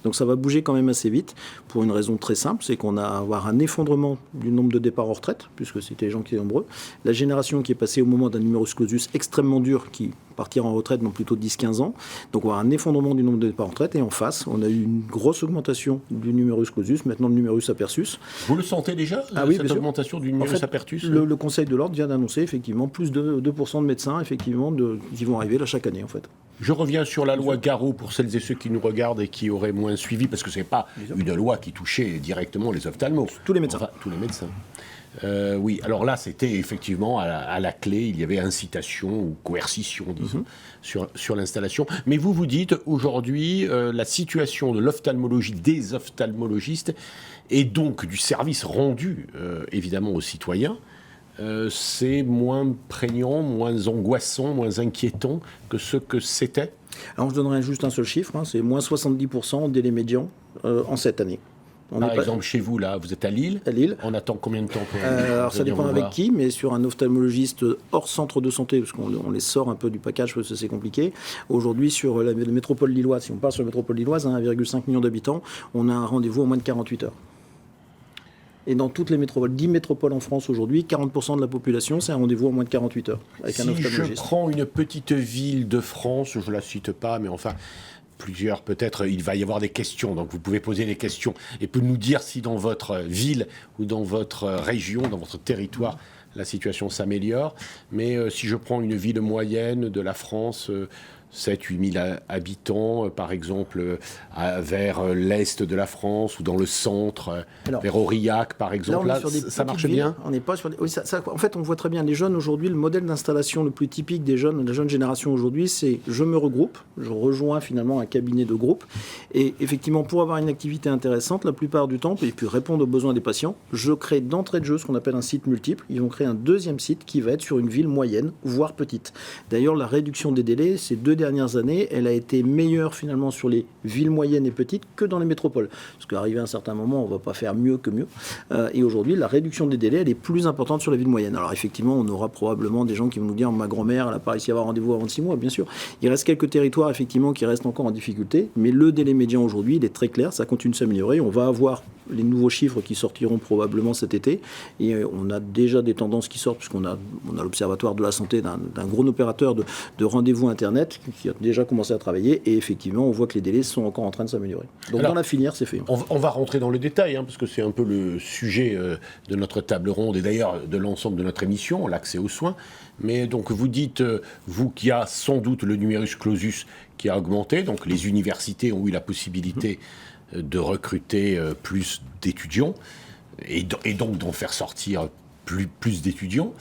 Donc ça va bouger quand même assez vite, pour une raison très simple, c'est qu'on va avoir un effondrement du nombre de départs en retraite, puisque c'était les gens qui étaient nombreux. La génération qui est passée au moment d'un numerus clausus extrêmement dur, qui partira en retraite dans plutôt 10-15 ans. Donc on va avoir un effondrement du nombre de départs en retraite, et en face, on a eu une grosse augmentation du numerus clausus, maintenant le numerus apertus. Vous le sentez déjà, oui, cette augmentation du numerus apertus ? Le Conseil de l'ordre vient d'annoncer effectivement plus de 2% de médecins effectivement, qui vont arriver là chaque année en fait. Je reviens sur la loi Garot pour celles et ceux qui nous regardent et qui auraient moins suivi, parce que ce n'est pas une loi qui touchait directement les ophtalmos. Tous les médecins. Enfin, tous les médecins. Oui, alors là, c'était effectivement à la clé, il y avait incitation ou coercition, disons, sur l'installation. Mais vous dites, aujourd'hui, la situation de l'ophtalmologie, des ophtalmologistes, et donc du service rendu, évidemment, aux citoyens, c'est moins prégnant, moins angoissant, moins inquiétant que ce que c'était ? Alors je donnerai juste un seul chiffre, c'est moins 70% délai médian en cette année. Par exemple, chez vous, là, vous êtes à Lille. À Lille. On attend combien de temps pour alors ça dépend avec qui, mais sur un ophtalmologiste hors centre de santé, parce qu'on les sort un peu du package parce que c'est compliqué. Aujourd'hui, sur la métropole lilloise, si on part sur la métropole lilloise, 1,5 million d'habitants, on a un rendez-vous en moins de 48 heures. Et dans toutes les métropoles, 10 métropoles en France aujourd'hui, 40% de la population, c'est un rendez-vous en moins de 48 heures avec un ophtalmologiste. Si je prends une petite ville de France, je ne la cite pas, mais enfin, plusieurs, peut-être, il va y avoir des questions, donc vous pouvez poser des questions et peut nous dire si dans votre ville ou dans votre région, dans votre territoire, la situation s'améliore. Mais si je prends une ville moyenne de la France, 7-8 000 habitants, par exemple, vers l'est de la France ou dans le centre, vers Aurillac, par exemple. Là, ça marche bien. On n'est pas sur des... oui, en fait, on voit très bien les jeunes aujourd'hui. Le modèle d'installation le plus typique des jeunes, de la jeune génération aujourd'hui, c'est je me regroupe, je rejoins finalement un cabinet de groupe. Et effectivement, pour avoir une activité intéressante, la plupart du temps, et puis répondre aux besoins des patients, je crée d'entrée de jeu ce qu'on appelle un site multiple. Ils vont créer un deuxième site qui va être sur une ville moyenne, voire petite. D'ailleurs, la réduction des délais, ces 2 dernières années, elle a été meilleure finalement sur les villes moyennes et petites que dans les métropoles. Parce qu'arrivé à un certain moment, on ne va pas faire mieux que mieux. Et aujourd'hui, la réduction des délais, elle est plus importante sur les villes moyennes. Alors effectivement, on aura probablement des gens qui vont nous dire « ma grand-mère, elle n'a pas réussi à avoir rendez-vous avant de 6 mois », bien sûr. Il reste quelques territoires effectivement qui restent encore en difficulté, mais le délai médian aujourd'hui, il est très clair, ça continue de s'améliorer. On va avoir les nouveaux chiffres qui sortiront probablement cet été. Et on a déjà des tendances qui sortent, puisqu'on a l'Observatoire de la santé d'un gros opérateur de rendez-vous Internet qui a déjà commencé à travailler. Et effectivement, on voit que les délais sont encore en train de s'améliorer. Donc alors, dans la filière, c'est fait. On va rentrer dans le détail, parce que c'est un peu le sujet de notre table ronde et d'ailleurs de l'ensemble de notre émission, l'accès aux soins. Mais donc vous dites, vous qui a sans doute le numerus clausus qui a augmenté, donc les universités ont eu la possibilité de recruter plus d'étudiants et donc d'en faire sortir plus d'étudiants.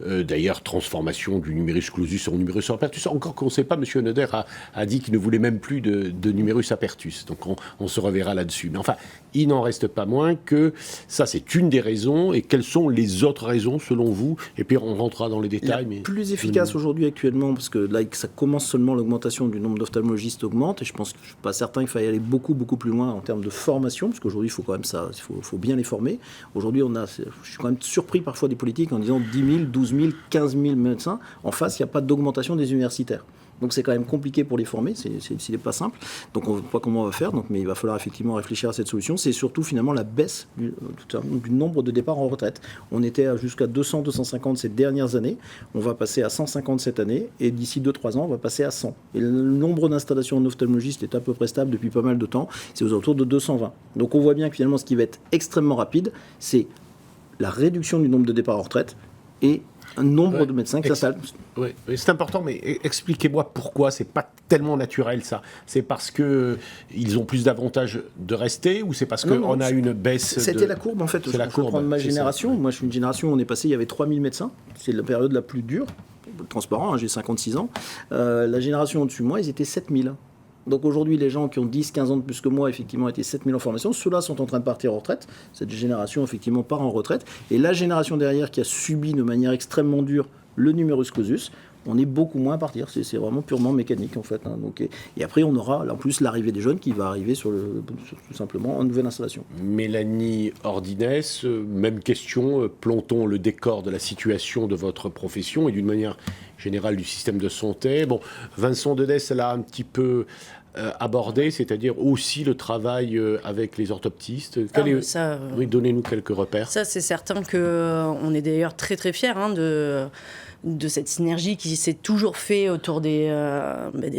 D'ailleurs, transformation du numerus clausus en numerus apertus. Encore qu'on ne sait pas, M. Noder a dit qu'il ne voulait même plus de numerus apertus. Donc on se reverra là-dessus. Mais enfin, il n'en reste pas moins que ça, c'est une des raisons. Et quelles sont les autres raisons, selon vous? Et puis on rentrera dans les détails. La plus efficace aujourd'hui actuellement, parce que là, ça commence seulement, l'augmentation du nombre d'ophtalmologistes augmente. Et je pense que je ne suis pas certain qu'il faille aller beaucoup plus loin en termes de formation, parce qu'aujourd'hui, il faut quand même ça, il faut bien les former. Aujourd'hui, je suis quand même surpris parfois des politiques en disant 10 000, 12 000, 15 000 médecins. En face, il n'y a pas d'augmentation des universitaires. Donc c'est quand même compliqué pour les former, ce n'est pas simple. Donc on ne voit pas comment on va faire, mais il va falloir effectivement réfléchir à cette solution. C'est surtout finalement la baisse du nombre de départs en retraite. On était jusqu'à 200, 250 ces dernières années. On va passer à 150 cette année. Et d'ici 2-3 ans, on va passer à 100. Et le nombre d'installations en ophtalmologiste est à peu près stable depuis pas mal de temps. C'est aux alentours de 220. Donc on voit bien que finalement ce qui va être extrêmement rapide, c'est la réduction du nombre de départs en retraite et un nombre de médecins qui s'installent. Oui, c'est important, mais expliquez-moi pourquoi c'est pas tellement naturel ça. C'est parce que ils ont plus d'avantages de rester ou c'est parce qu'on a une baisse C'était la courbe en fait. Je vais prendre ma génération. Moi, je suis une génération où on est passé, il y avait 3000 médecins. C'est la période la plus dure. Transparent, j'ai 56 ans. La génération au-dessus de moi, ils étaient 7000. Donc aujourd'hui, les gens qui ont 10-15 ans de plus que moi, effectivement, étaient 7000 en formation. Ceux-là sont en train de partir en retraite. Cette génération, effectivement, part en retraite. Et la génération derrière qui a subi de manière extrêmement dure le numerus clausus, on est beaucoup moins à partir. C'est vraiment purement mécanique, en fait. Donc, et après, on aura en plus l'arrivée des jeunes qui va arriver tout simplement en nouvelle installation. Mélanie Ordines, même question. Plantons le décor de la situation de votre profession et d'une manière générale du système de santé. Bon, Vincent Dedesse l'a un petit peu abordé, c'est-à-dire aussi le travail avec les orthoptistes. Oui, donnez-nous quelques repères. Ça, c'est certain qu'on est d'ailleurs très très fiers de cette synergie qui s'est toujours fait autour des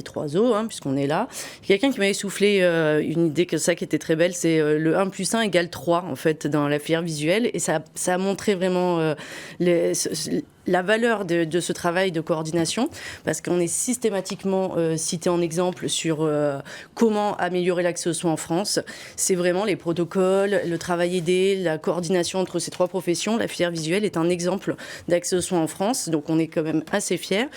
3 os, puisqu'on est là. Il y a quelqu'un qui m'avait soufflé une idée qui était très belle, c'est le 1 + 1 = 3, en fait, dans la filière visuelle. Et ça a montré vraiment la valeur de ce travail de coordination, parce qu'on est systématiquement cité en exemple sur comment améliorer l'accès aux soins en France. C'est vraiment les protocoles, le travail aidé, la coordination entre ces 3 professions. La filière visuelle est un exemple d'accès aux soins en France, donc on est quand même assez fiers.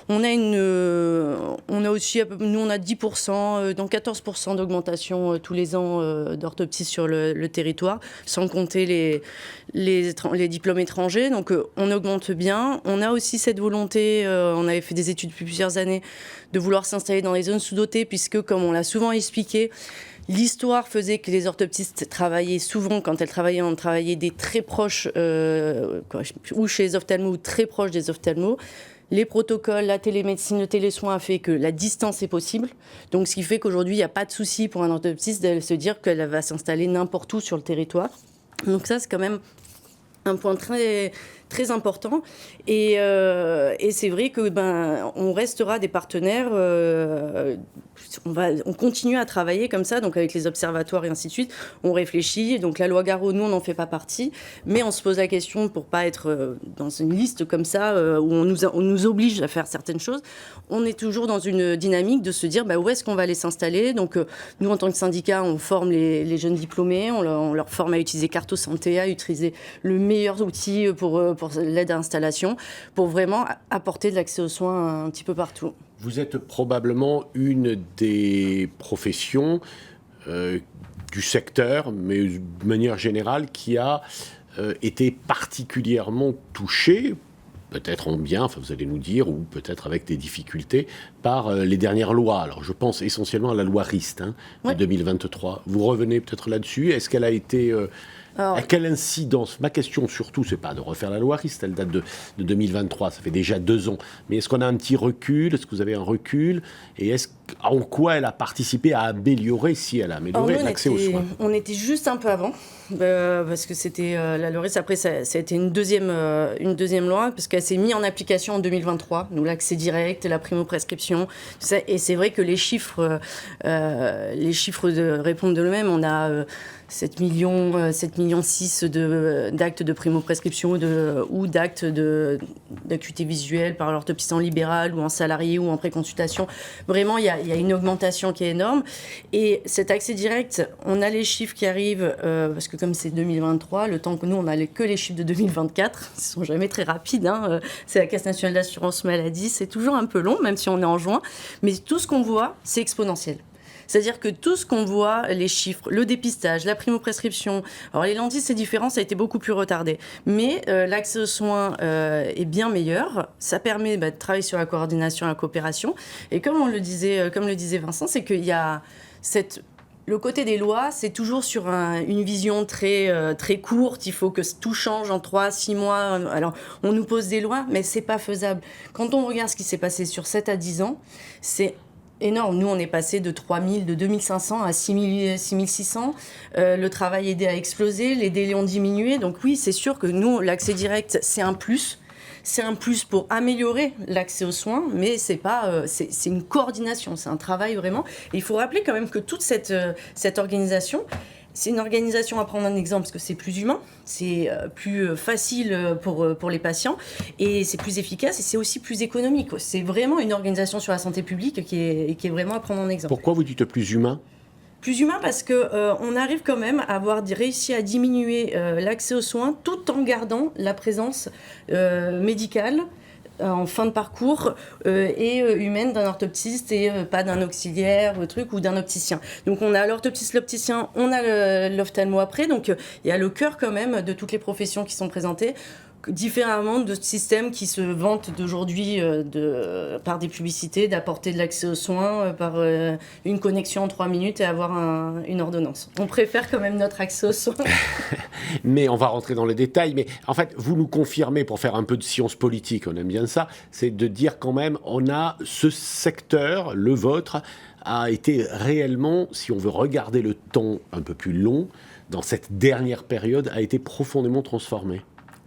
On a aussi, nous on a 10%, donc 14% d'augmentation tous les ans d'orthoptistes sur le territoire, sans compter les diplômes étrangers. Donc on augmente bien. On a aussi cette volonté, on avait fait des études depuis plusieurs années, de vouloir s'installer dans les zones sous-dotées, puisque comme on l'a souvent expliqué, l'histoire faisait que les orthoptistes travaillaient souvent, quand elles travaillaient, on travaillait des très proches, ou chez les ophtalmos, ou très proches des ophtalmos. Les protocoles, la télémédecine, le télésoin a fait que la distance est possible. Donc, ce qui fait qu'aujourd'hui, il n'y a pas de souci pour un orthoptiste de se dire qu'elle va s'installer n'importe où sur le territoire. Donc ça, c'est quand même un point très, très important. Et c'est vrai que on restera des partenaires. On continue à travailler comme ça, donc avec les observatoires et ainsi de suite. On réfléchit. Donc la loi Garot, nous, on n'en fait pas partie. Mais on se pose la question pour pas être dans une liste comme ça où on nous oblige à faire certaines choses. On est toujours dans une dynamique de se dire où est-ce qu'on va aller s'installer. Donc nous, en tant que syndicat, on forme les jeunes diplômés. On leur forme à utiliser Carto Santé, à utiliser le meilleur outil pour l'aide à installation, pour vraiment apporter de l'accès aux soins un petit peu partout. Vous êtes probablement une des professions du secteur, mais de manière générale, qui a été particulièrement touchée, peut-être en bien, enfin vous allez nous dire, ou peut-être avec des difficultés, par les dernières lois. Alors je pense essentiellement à la loi Rist de 2023. Vous revenez peut-être là-dessus. Est-ce qu'elle a été... à quelle incidence? Ma question surtout, c'est pas de refaire la loi Rist, elle date de 2023, ça fait déjà 2 ans. Mais est-ce qu'on a un petit recul? Est-ce que vous avez un recul? Et en quoi elle a participé à améliorer, si elle a amélioré, l'accès aux soins? On était juste un peu avant, parce que c'était la loi Rist. Après, ça a été une deuxième loi, parce qu'elle s'est mise en application en 2023. Nous, l'accès direct, la primo-prescription, tout ça. Et c'est vrai que les chiffres répondent de eux-mêmes. On a 7,6 millions d'actes de primo-prescription ou d'actes d'acuité visuelle par l'orthoptiste en libéral ou en salarié ou en préconsultation. Vraiment, il y a une augmentation qui est énorme. Et cet accès direct, on a les chiffres qui arrivent, parce que comme c'est 2023, le temps que nous, on n'a que les chiffres de 2024, ils ne sont jamais très rapides. C'est la Caisse nationale d'assurance maladie, c'est toujours un peu long, même si on est en juin. Mais tout ce qu'on voit, c'est exponentiel. C'est-à-dire que tout ce qu'on voit, les chiffres, le dépistage, la primo-prescription, alors les lentilles c'est différent, ça a été beaucoup plus retardé, mais l'accès aux soins est bien meilleur, ça permet de travailler sur la coordination, la coopération, et comme le disait Vincent, c'est qu'il y a le côté des lois, c'est toujours sur une vision très, très courte. Il faut que tout change en 3-6 mois. Alors, on nous pose des lois, mais c'est pas faisable. Quand on regarde ce qui s'est passé sur 7 à 10 ans, c'est énorme. Nous, on est passé de 2500 à 6600. Le travail aidé a explosé, les délais ont diminué. Donc oui, c'est sûr que nous, l'accès direct, c'est un plus. C'est un plus pour améliorer l'accès aux soins, mais c'est une coordination, c'est un travail vraiment. Et il faut rappeler quand même que toute cette organisation, c'est une organisation, à prendre un exemple, parce que c'est plus humain, c'est plus facile pour les patients, et c'est plus efficace, et c'est aussi plus économique. C'est vraiment une organisation sur la santé publique qui est vraiment à prendre en exemple. Pourquoi vous dites plus humain ? Plus humain parce qu'on arrive quand même à avoir réussi à diminuer l'accès aux soins tout en gardant la présence médicale en fin de parcours et humaine d'un orthoptiste et pas d'un auxiliaire ou d'un opticien. Donc on a l'orthoptiste, l'opticien, on a l'ophtalmo après, donc il y a le cœur quand même de toutes les professions qui sont présentées, différemment de ce système qui se vante d'aujourd'hui par des publicités, d'apporter de l'accès aux soins par une connexion en 3 minutes et avoir une ordonnance. On préfère quand même notre accès aux soins. Mais on va rentrer dans les détails. Mais en fait, vous nous confirmez, pour faire un peu de science politique, on aime bien ça, c'est de dire quand même, on a ce secteur, le vôtre, a été réellement, si on veut regarder le temps un peu plus long, dans cette dernière période, a été profondément transformé.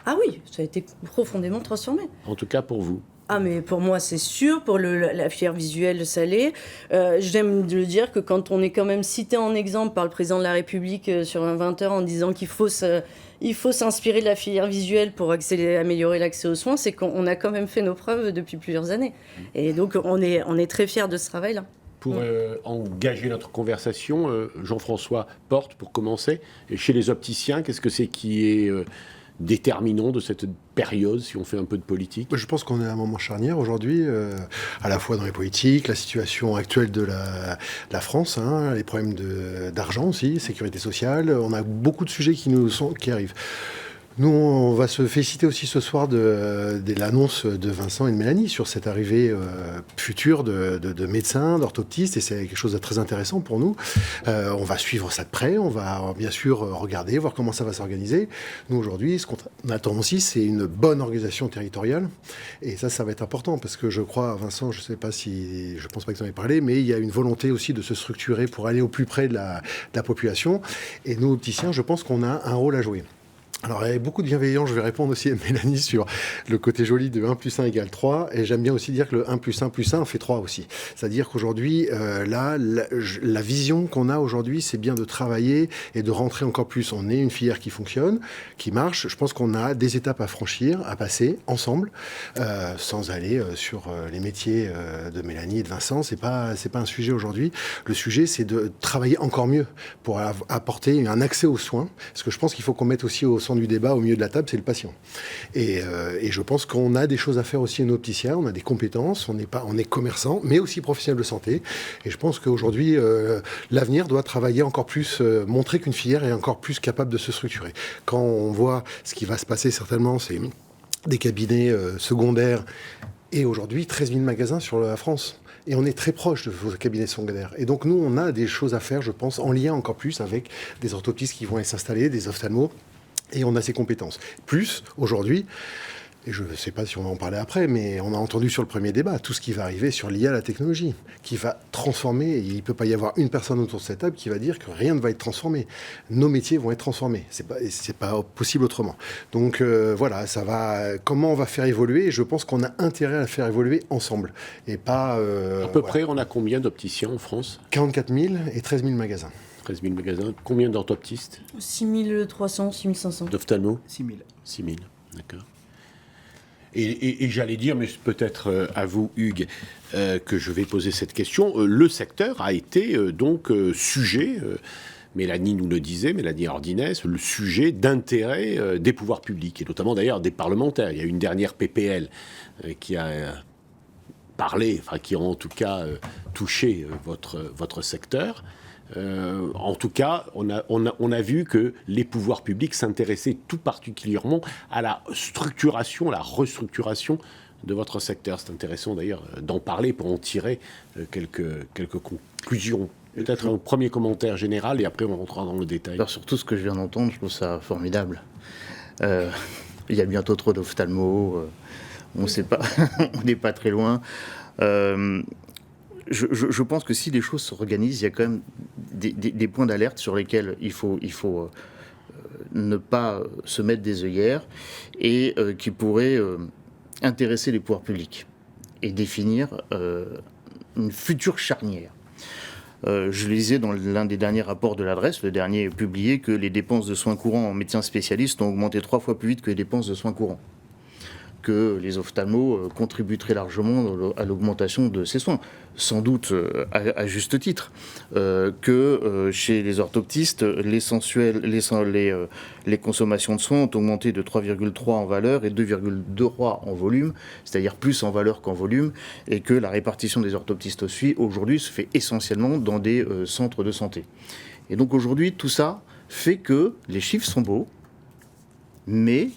Ah oui, ça a été profondément transformé. En tout cas pour vous. Ah mais pour moi c'est sûr, pour la filière visuelle ça l'est. J'aime le dire que quand on est quand même cité en exemple par le président de la République sur un 20h en disant qu'il faut s'inspirer de la filière visuelle pour améliorer l'accès aux soins, c'est qu'on a quand même fait nos preuves depuis plusieurs années. Et donc on est très fiers de ce travail-là. Pour engager notre conversation, Jean-François Porte, pour commencer, et chez les opticiens, qu'est-ce que c'est qui est déterminant de cette période, si on fait un peu de politique? Je pense qu'on est à un moment charnière aujourd'hui, à la fois dans les politiques, la situation actuelle de la France, les problèmes d'argent aussi, sécurité sociale. On a beaucoup de sujets qui arrivent. Nous, on va se féliciter aussi ce soir de l'annonce de Vincent et de Mélanie sur cette arrivée future de médecins, d'orthoptistes, et c'est quelque chose de très intéressant pour nous. On va suivre ça de près, on va bien sûr regarder, voir comment ça va s'organiser. Nous, aujourd'hui, ce qu'on attend aussi, c'est une bonne organisation territoriale, et ça va être important, parce que je crois, Vincent, je pense pas que tu en aies parlé, mais il y a une volonté aussi de se structurer pour aller au plus près de la population, et nous, opticiens, je pense qu'on a un rôle à jouer. Alors, avec beaucoup de bienveillance, je vais répondre aussi à Mélanie sur le côté joli de 1 + 1 = 3. Et j'aime bien aussi dire que le 1 + 1 + 1 fait 3 aussi. C'est-à-dire qu'aujourd'hui, la vision qu'on a aujourd'hui, c'est bien de travailler et de rentrer encore plus. On est une filière qui fonctionne, qui marche. Je pense qu'on a des étapes à franchir, à passer ensemble, sans aller sur les métiers de Mélanie et de Vincent. C'est pas un sujet aujourd'hui. Le sujet, c'est de travailler encore mieux pour apporter un accès aux soins. Parce que je pense qu'il faut qu'on mette aussi au centre du débat, au milieu de la table, c'est le patient. Et je pense qu'on a des choses à faire aussi, nos opticiens, on a des compétences, on est commerçant, mais aussi professionnel de santé. Et je pense qu'aujourd'hui, l'avenir doit travailler encore plus, montrer qu'une filière est encore plus capable de se structurer. Quand on voit ce qui va se passer, certainement, c'est des cabinets secondaires, et aujourd'hui, 13 000 magasins sur la France. Et on est très proche de vos cabinets secondaires. Et donc, nous, on a des choses à faire, je pense, en lien encore plus avec des orthoptistes qui vont s'installer, des ophtalmos. Et on a ces compétences. Plus, aujourd'hui, et je ne sais pas si on va en parler après, mais on a entendu sur le premier débat tout ce qui va arriver sur l'IA, la technologie, qui va transformer, et il ne peut pas y avoir une personne autour de cette table qui va dire que rien ne va être transformé. Nos métiers vont être transformés. C'est pas possible autrement. Donc voilà, ça va. Comment on va faire évoluer? Et je pense qu'on a intérêt à le faire évoluer ensemble. Et pas... à peu près, on a combien d'opticiens en France? 44 000 et 13 000 magasins. 13 000 magasins. Combien d'orthoptistes? 6 300, 6 500. D'ophtalmo? 6 000. 6 000, d'accord. Et j'allais dire, mais c'est peut-être à vous, Hugues, que je vais poser cette question. Le secteur a été donc sujet, Mélanie nous le disait, Mélanie Ordinès, le sujet d'intérêt des pouvoirs publics, et notamment d'ailleurs des parlementaires. Il y a une dernière PPL qui a parlé, enfin qui a en tout cas touché votre secteur. En tout cas, on a vu que les pouvoirs publics s'intéressaient tout particulièrement à la structuration, à la restructuration de votre secteur. C'est intéressant d'ailleurs d'en parler pour en tirer quelques conclusions. Peut-être un premier commentaire général et après on rentrera dans le détail. Alors surtout ce que je viens d'entendre, je trouve ça formidable. Il y a bientôt trop d'ophtalmos, on ne sait pas, on n'est pas très loin. Je pense que si les choses s'organisent, il y a quand même des points d'alerte sur lesquels il faut ne pas se mettre des œillères et qui pourraient intéresser les pouvoirs publics et définir une future charnière. Je lisais dans l'un des derniers rapports de l'adresse, le dernier publié, que les dépenses de soins courants en médecins spécialistes ont augmenté 3 fois plus vite que les dépenses de soins courants. Que les ophtalmos contribuent très largement à l'augmentation de ces soins, sans doute à juste titre, que chez les orthoptistes, les consommations de soins ont augmenté de 3,3 en valeur et 2,2 en volume, c'est-à-dire plus en valeur qu'en volume, et que la répartition des orthoptistes aujourd'hui se fait essentiellement dans des centres de santé. Et donc aujourd'hui, tout ça fait que les chiffres sont beaux, mais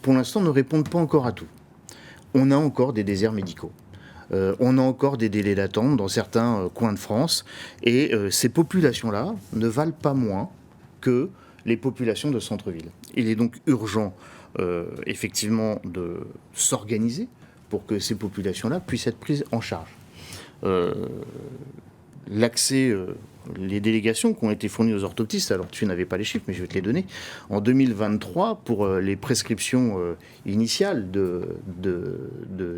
pour l'instant, ne répondent pas encore à tout. On a encore des déserts médicaux. On a encore des délais d'attente dans certains coins de France. Et ces populations-là ne valent pas moins que les populations de centre-ville. Il est donc urgent, effectivement, de s'organiser pour que ces populations-là puissent être prises en charge. L'accès... les délégations qui ont été fournies aux orthoptistes, alors tu n'avais pas les chiffres, mais je vais te les donner. En 2023, pour les prescriptions initiales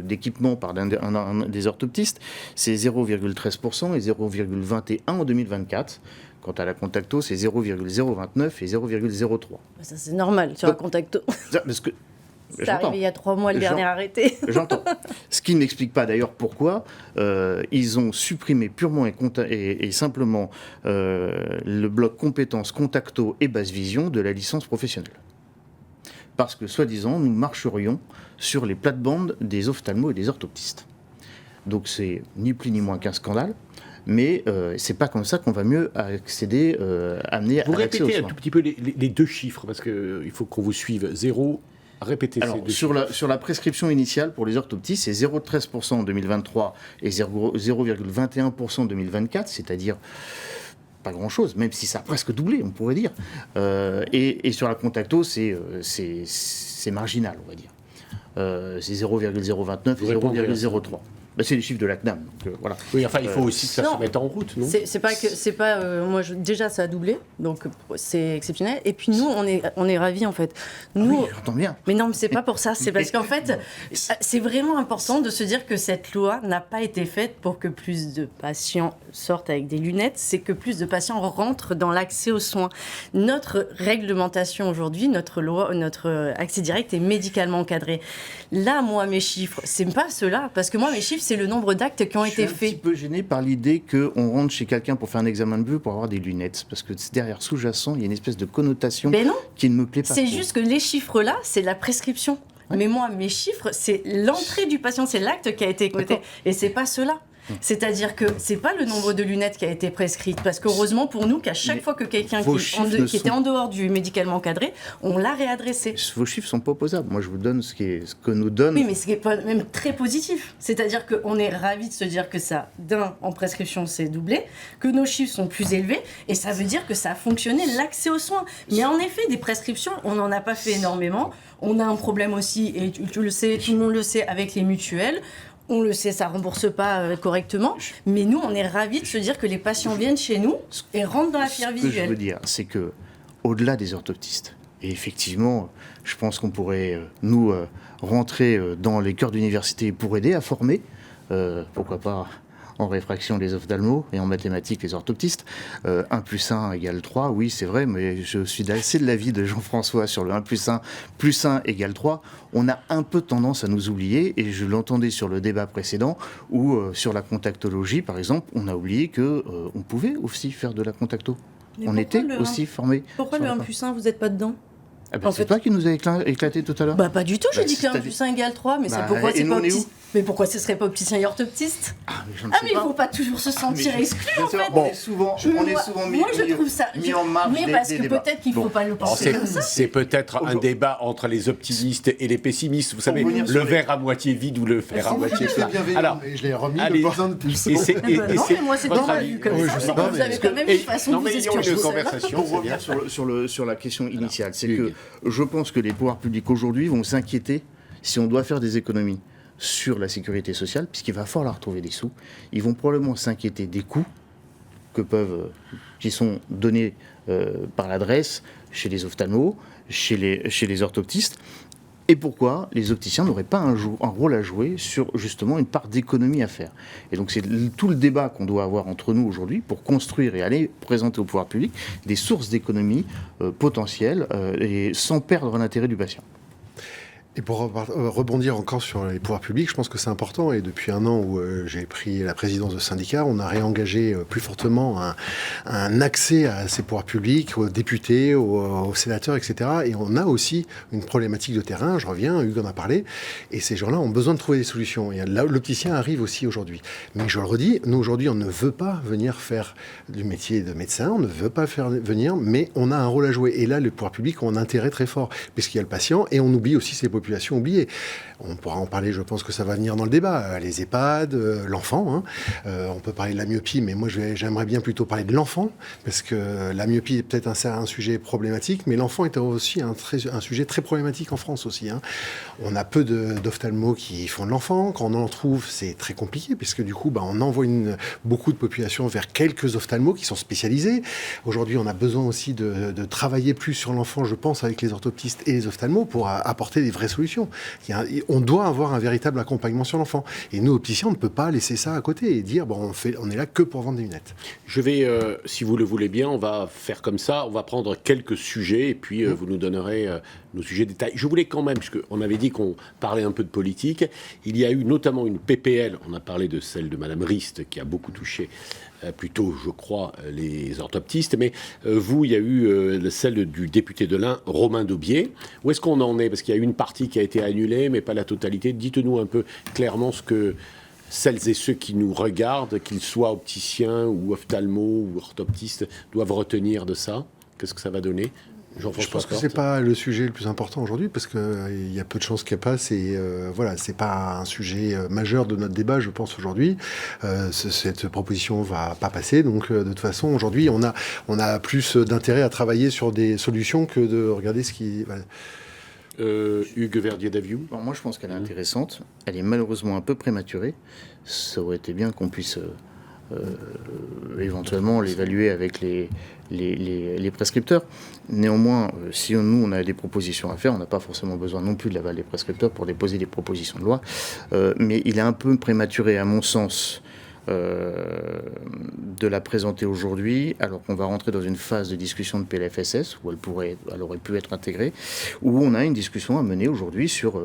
d'équipement par des orthoptistes, c'est 0,13% et 0,21% en 2024. Quant à la Contacto, c'est 0,029 et 0,03. Ça, c'est normal sur la Contacto. Parce que c'est arrivé il y a 3 mois, le dernier arrêté. J'entends. Ce qui n'explique pas d'ailleurs pourquoi ils ont supprimé purement et simplement le bloc compétences Contacto et Basse Vision de la licence professionnelle. Parce que, soi-disant, nous marcherions sur les plates-bandes des ophtalmos et des orthoptistes. Donc c'est ni plus ni moins qu'un scandale. Mais c'est pas comme ça qu'on va mieux accéder, amener à l'accès aux soins. Vous répétez un tout petit peu les deux chiffres, parce qu'il faut qu'on vous suive. 0... Répétez. Alors, sur la prescription initiale pour les orthoptistes, c'est 0,13% en 2023 et 0,21% en 2024, c'est-à-dire pas grand-chose, même si ça a presque doublé, on pourrait dire. Et sur la Contacto, c'est marginal, on va dire. C'est 0,029 et 0,03. C'est les chiffres de la CNAM. Donc, voilà. Oui, enfin, il faut aussi que ça se mette en route, non ? Déjà, ça a doublé, donc c'est exceptionnel. Et puis nous, on est ravis en fait. Nous, oui, j'entends bien. Mais non, mais c'est pas pour ça. C'est parce qu'en fait, c'est vraiment important de se dire que cette loi n'a pas été faite pour que plus de patients sortent avec des lunettes. C'est que plus de patients rentrent dans l'accès aux soins. Notre réglementation aujourd'hui, notre loi, notre accès direct est médicalement encadré. Là, moi, mes chiffres, c'est pas cela, parce que moi, mes chiffres, c'est le nombre d'actes qui ont été faits. Je suis un petit peu gêné par l'idée qu'on rentre chez quelqu'un pour faire un examen de vue pour avoir des lunettes, parce que derrière sous-jacent, il y a une espèce de connotation qui ne me plaît pas. C'est juste que les chiffres là, c'est la prescription. Ouais. Mais moi, mes chiffres, c'est l'entrée du patient, c'est l'acte qui a été écouté, et c'est pas cela. C'est-à-dire que c'est pas le nombre de lunettes qui a été prescrite, parce qu'heureusement pour nous qu'à chaque fois que quelqu'un qui était en dehors du médicalement encadré, on l'a réadressé. Vos chiffres sont pas opposables. Moi, je vous donne ce que nous donne. Oui, mais ce qui est même très positif. C'est-à-dire qu'on est ravis de se dire que ça, en prescription, c'est doublé, que nos chiffres sont plus élevés, et ça veut dire que ça a fonctionné, l'accès aux soins. Mais en effet, des prescriptions, on n'en a pas fait énormément. On a un problème aussi, et tu le sais, tout le monde le sait, avec les mutuelles. On le sait, ça ne rembourse pas correctement, mais nous, on est ravis de se dire que les patients viennent chez nous et rentrent dans la filière visuelle. Ce que je veux dire, c'est que au-delà des orthoptistes, et effectivement, je pense qu'on pourrait, rentrer dans les cœurs d'université pour aider à former, pourquoi pas en réfraction les ophtalmos et en mathématiques les orthoptistes. 1 + 1 = 3, oui c'est vrai, mais je suis assez de l'avis de Jean-François sur le 1 + 1 = 3. On a un peu tendance à nous oublier, et je l'entendais sur le débat précédent, où sur la contactologie par exemple, on a oublié qu'on pouvait aussi faire de la contacto. Mais on était aussi formés. Pourquoi le 1 + 1, vous n'êtes pas dedans ? C'est toi qui nous a éclaté tout à l'heure. Pas du tout, j'ai dit que 1 + 1 = 3, mais c'est pourquoi c'est pas opticien. Mais pourquoi ce serait pas opticien et orthoptiste ? Mais il ne faut pas toujours se sentir exclu en fait. On est souvent mis en marge mais parce que peut-être qu'il ne faut pas le penser comme ça. C'est peut-être un débat entre les optimistes et les pessimistes. Vous savez, le verre à moitié vide ou le verre à moitié plein. Alors, je l'ai remis le point de plus. Non, mais moi c'est dans ma vue comme ça. Vous avez quand même une façon de vous expliquer. Pour revenir sur la question initiale, c'est que je pense que les pouvoirs publics aujourd'hui vont s'inquiéter si on doit faire des économies sur la sécurité sociale, puisqu'il va falloir trouver des sous. Ils vont probablement s'inquiéter des coûts qui sont donnés par l'adresse chez les ophtalmos, chez les orthoptistes. Et pourquoi les opticiens n'auraient pas un rôle à jouer sur justement une part d'économie à faire. Et donc c'est tout le débat qu'on doit avoir entre nous aujourd'hui pour construire et aller présenter au pouvoir public des sources d'économie potentielles et sans perdre l'intérêt du patient. Et pour rebondir encore sur les pouvoirs publics, je pense que c'est important. Et depuis 1 an où j'ai pris la présidence de syndicat, on a réengagé plus fortement un accès à ces pouvoirs publics, aux députés, aux sénateurs, etc. Et on a aussi une problématique de terrain. Je reviens, Hugues en a parlé. Et ces gens-là ont besoin de trouver des solutions. Et là, l'opticien arrive aussi aujourd'hui. Mais je le redis, nous aujourd'hui, on ne veut pas venir faire du métier de médecin. On ne veut pas faire venir, mais on a un rôle à jouer. Et là, les pouvoirs publics ont un intérêt très fort, puisqu'il y a le patient et on oublie aussi ces populations oubliées. On pourra en parler, je pense que ça va venir dans le débat. Les EHPAD, l'enfant. On peut parler de la myopie, mais moi j'aimerais bien plutôt parler de l'enfant, parce que la myopie est peut-être un sujet problématique, mais l'enfant est aussi un sujet très problématique en France aussi. On a peu d'ophtalmos qui font de l'enfant. Quand on en trouve, c'est très compliqué, puisque du coup, on envoie beaucoup de populations vers quelques ophtalmos qui sont spécialisés. Aujourd'hui, on a besoin aussi de travailler plus sur l'enfant, je pense, avec les orthoptistes et les ophtalmos pour apporter des vraies solutions. On doit avoir un véritable accompagnement sur l'enfant. Et nous, opticiens, on ne peut pas laisser ça à côté et dire on est là que pour vendre des lunettes. Je vais, si vous le voulez bien, on va faire comme ça. On va prendre quelques sujets et puis vous nous donnerez nos sujets détails. Je voulais quand même, puisqu'on avait dit qu'on parlait un peu de politique, il y a eu notamment une PPL, on a parlé de celle de Madame Rist, qui a beaucoup touché plutôt, je crois, les orthoptistes, mais vous, il y a eu celle du député de l'Ain, Romain Daubier. Où est-ce qu'on en est ? Parce qu'il y a une partie qui a été annulée, mais pas la totalité. Dites-nous un peu clairement ce que celles et ceux qui nous regardent, qu'ils soient opticiens ou ophtalmos ou orthoptistes, doivent retenir de ça. Qu'est-ce que ça va donner ? Je pense que c'est pas le sujet le plus important aujourd'hui, parce qu'il y a peu de chances qu'elle passe, et voilà, c'est pas un sujet majeur de notre débat, je pense, aujourd'hui. Cette proposition va pas passer, donc de toute façon, aujourd'hui, on a plus d'intérêt à travailler sur des solutions que de regarder ce qui... Voilà. Hugues Verdier-Daviou. Bon, moi, je pense qu'elle est intéressante. Elle est malheureusement un peu prématurée. Ça aurait été bien qu'on puisse éventuellement l'évaluer avec les prescripteurs. Néanmoins, si nous, on a des propositions à faire, on n'a pas forcément besoin non plus de l'aval des prescripteurs pour déposer des propositions de loi. Mais il est un peu prématuré, à mon sens, de la présenter aujourd'hui, alors qu'on va rentrer dans une phase de discussion de PLFSS, où elle aurait pu être intégrée, où on a une discussion à mener aujourd'hui sur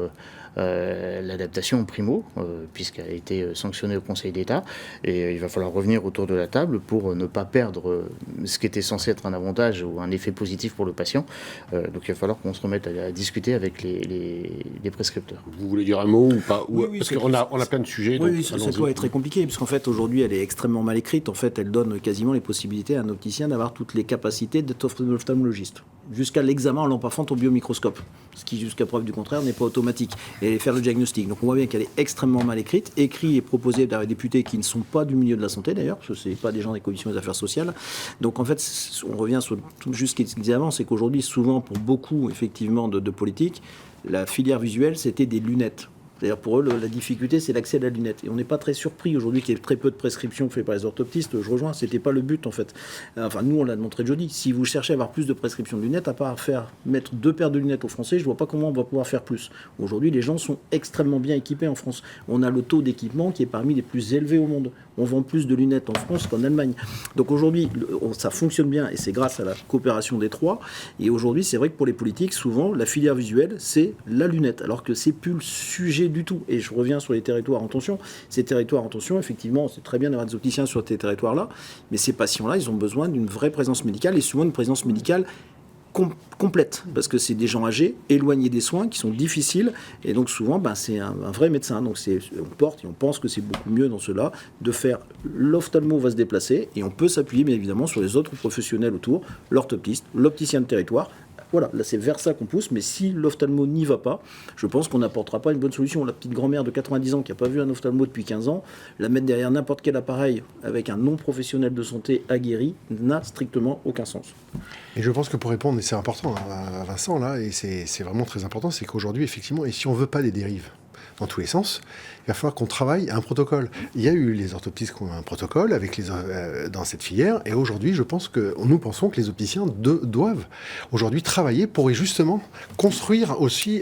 l'adaptation en primo, puisqu'elle a été sanctionnée au Conseil d'État, et il va falloir revenir autour de la table pour ne pas perdre ce qui était censé être un avantage ou un effet positif pour le patient. Donc il va falloir qu'on se remette à discuter avec les prescripteurs. Vous voulez dire un mot ou pas? Oui, Parce qu'on a plein de sujets. Oui, cette loi est très compliquée, puisqu'en fait, aujourd'hui, elle est extrêmement mal écrite. En fait, elle donne quasiment les possibilités à un opticien d'avoir toutes les capacités d'être ophtalmologiste, jusqu'à l'examen en lampe à fente au biomicroscope, ce qui, jusqu'à preuve du contraire, n'est pas automatique, et faire le diagnostic. Donc on voit bien qu'elle est extrêmement mal écrite, écrite et proposée par des députés qui ne sont pas du milieu de la santé, d'ailleurs, parce que ce n'est pas des gens des commissions des affaires sociales. Donc en fait, on revient sur juste ce qu'il disait avant, c'est qu'aujourd'hui, souvent, pour beaucoup, effectivement, de politiques, la filière visuelle, c'était des lunettes. C'est-à-dire pour eux, la difficulté, c'est l'accès à la lunette. Et on n'est pas très surpris aujourd'hui qu'il y ait très peu de prescriptions faites par les orthoptistes. Je rejoins, c'était pas le but en fait. Enfin, nous, on l'a montré jeudi. Si vous cherchez à avoir plus de prescriptions de lunettes, à part mettre 2 paires de lunettes aux Français, je vois pas comment on va pouvoir faire plus. Aujourd'hui, les gens sont extrêmement bien équipés en France. On a le taux d'équipement qui est parmi les plus élevés au monde. On vend plus de lunettes en France qu'en Allemagne. Donc aujourd'hui, ça fonctionne bien et c'est grâce à la coopération des trois. Et aujourd'hui, c'est vrai que pour les politiques, souvent, la filière visuelle, c'est la lunette, alors que c'est plus le sujet du tout. Et je reviens sur les territoires en tension. Ces territoires en tension, effectivement, c'est très bien d'avoir des opticiens sur ces territoires-là, mais ces patients-là, ils ont besoin d'une vraie présence médicale et souvent une présence médicale complète, parce que c'est des gens âgés, éloignés des soins, qui sont difficiles, et donc souvent, c'est un vrai médecin. Donc on porte et on pense que c'est beaucoup mieux dans cela de faire l'ophtalmo va se déplacer, et on peut s'appuyer bien évidemment sur les autres professionnels autour, l'orthoptiste, l'opticien de territoire. Voilà, là c'est vers ça qu'on pousse, mais si l'ophtalmo n'y va pas, je pense qu'on n'apportera pas une bonne solution. La petite grand-mère de 90 ans qui n'a pas vu un ophtalmo depuis 15 ans, la mettre derrière n'importe quel appareil avec un non-professionnel de santé aguerri n'a strictement aucun sens. Et je pense que pour répondre, et c'est important à Vincent, là, et c'est vraiment très important, c'est qu'aujourd'hui, effectivement, et si on ne veut pas des dérives dans tous les sens, il va falloir qu'on travaille à un protocole. Il y a eu les orthoptistes qui ont un protocole avec dans cette filière, et aujourd'hui, nous pensons que les opticiens doivent aujourd'hui travailler pour justement construire aussi.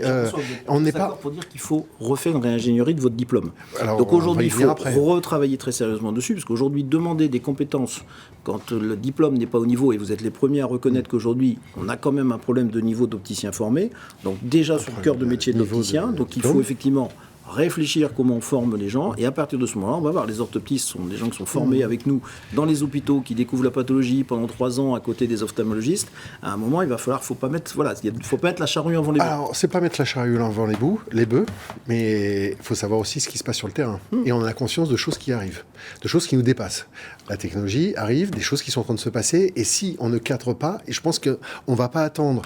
On n'est pas pour dire qu'il faut refaire une réingénierie de votre diplôme. Alors, donc aujourd'hui, il faut retravailler très sérieusement dessus, parce qu'aujourd'hui, demander des compétences quand le diplôme n'est pas au niveau, et vous êtes les premiers à reconnaître qu'aujourd'hui, on a quand même un problème de niveau d'opticien formé, donc déjà sur le cœur de métier de l'opticien, donc il faut effectivement réfléchir comment on forme les gens, et à partir de ce moment-là, on va voir, les orthoptistes sont des gens qui sont formés avec nous dans les hôpitaux, qui découvrent la pathologie pendant 3 ans à côté des ophtalmologistes. À un moment, il va falloir, faut pas mettre la charrue avant les bœufs. Alors, c'est pas mettre la charrue avant les bœufs, mais il faut savoir aussi ce qui se passe sur le terrain. Et on a conscience de choses qui arrivent, de choses qui nous dépassent. La technologie arrive, des choses qui sont en train de se passer, et si on ne cadre pas, et je pense qu'on ne va pas attendre,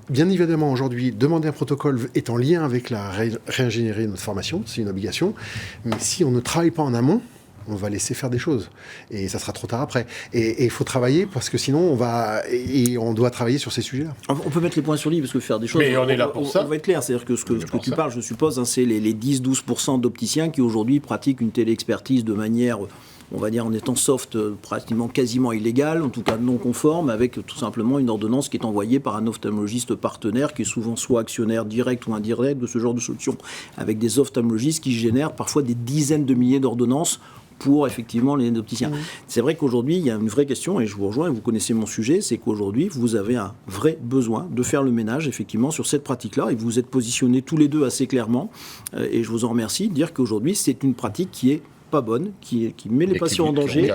bien évidemment aujourd'hui, demander un protocole est en lien avec la réingénierie de notre formation, c'est une obligation, mais si on ne travaille pas en amont, on va laisser faire des choses, et ça sera trop tard après. Et il faut travailler, parce que sinon, on doit travailler sur ces sujets-là. On peut mettre les points sur l'île, parce que faire des choses... Mais on est là pour ça. On va être clair, c'est-à-dire que ce que tu parles, je suppose, c'est les 10-12% d'opticiens qui aujourd'hui pratiquent une téléexpertise de manière... on va dire en étant soft, pratiquement quasiment illégal, en tout cas non conforme, avec tout simplement une ordonnance qui est envoyée par un ophtalmologiste partenaire, qui est souvent soit actionnaire direct ou indirect de ce genre de solution, avec des ophtalmologistes qui génèrent parfois des dizaines de milliers d'ordonnances pour effectivement les opticiens. C'est vrai qu'aujourd'hui, il y a une vraie question, et je vous rejoins, et vous connaissez mon sujet, c'est qu'aujourd'hui, vous avez un vrai besoin de faire le ménage, effectivement, sur cette pratique-là, et vous vous êtes positionnés tous les deux assez clairement, et je vous en remercie, de dire qu'aujourd'hui, c'est une pratique qui est pas bonne, qui met les patients en danger,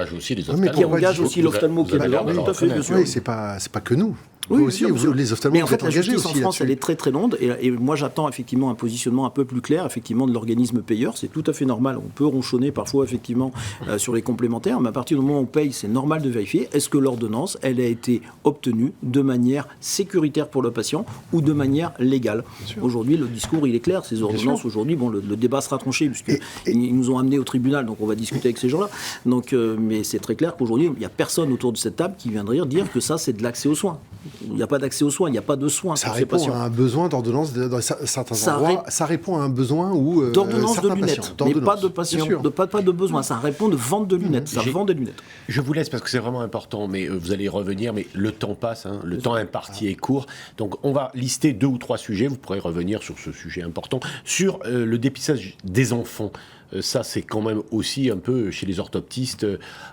qui engage aussi l'ophtalmo qui est dedans. Tout à fait, bien sûr. Oui, c'est pas que nous. Oui, aussi, les ophtalmos, mais en fait, la justice en France, elle est très très longue, et moi j'attends effectivement un positionnement un peu plus clair, effectivement, de l'organisme payeur. C'est tout à fait normal. On peut ronchonner parfois effectivement sur les complémentaires, mais à partir du moment où on paye, c'est normal de vérifier est-ce que l'ordonnance, elle a été obtenue de manière sécuritaire pour le patient ou de manière légale. Aujourd'hui, le discours il est clair. Ces ordonnances aujourd'hui, le débat sera tranché puisqu'ils nous ont amenés au tribunal, donc on va discuter avec ces gens-là. Donc, mais c'est très clair qu'aujourd'hui, il n'y a personne autour de cette table qui viendrait dire que ça c'est de l'accès aux soins. Il n'y a pas d'accès aux soins, il n'y a pas de soins Ça pour ces répond patients. à un besoin d'ordonnance dans certains endroits. Ça répond à un besoin où D'ordonnance de certains lunettes, patients, mais d'ordonnance, pas de bien patients, sûr. pas de besoin. Ça répond de vente de lunettes. Ça vend des lunettes. Je vous laisse parce que c'est vraiment important, mais vous allez y revenir, mais le temps passe, hein, le temps imparti est court. Donc on va lister 2 ou 3 sujets, vous pourrez revenir sur ce sujet important, sur le dépistage des enfants. Ça, c'est quand même aussi un peu, chez les orthoptistes,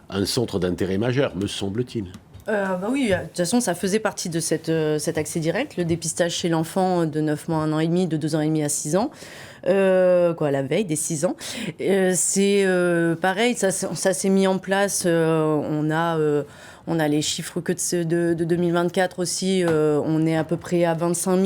un centre d'intérêt majeur, me semble-t-il. Oui, de toute façon, ça faisait partie de cet accès direct, le dépistage chez l'enfant de 9 mois, 1 an et demi, de 2 ans et demi à 6 ans. La veille des 6 ans. C'est pareil, ça s'est mis en place. On a les chiffres que de 2024 aussi. On est à peu près à 25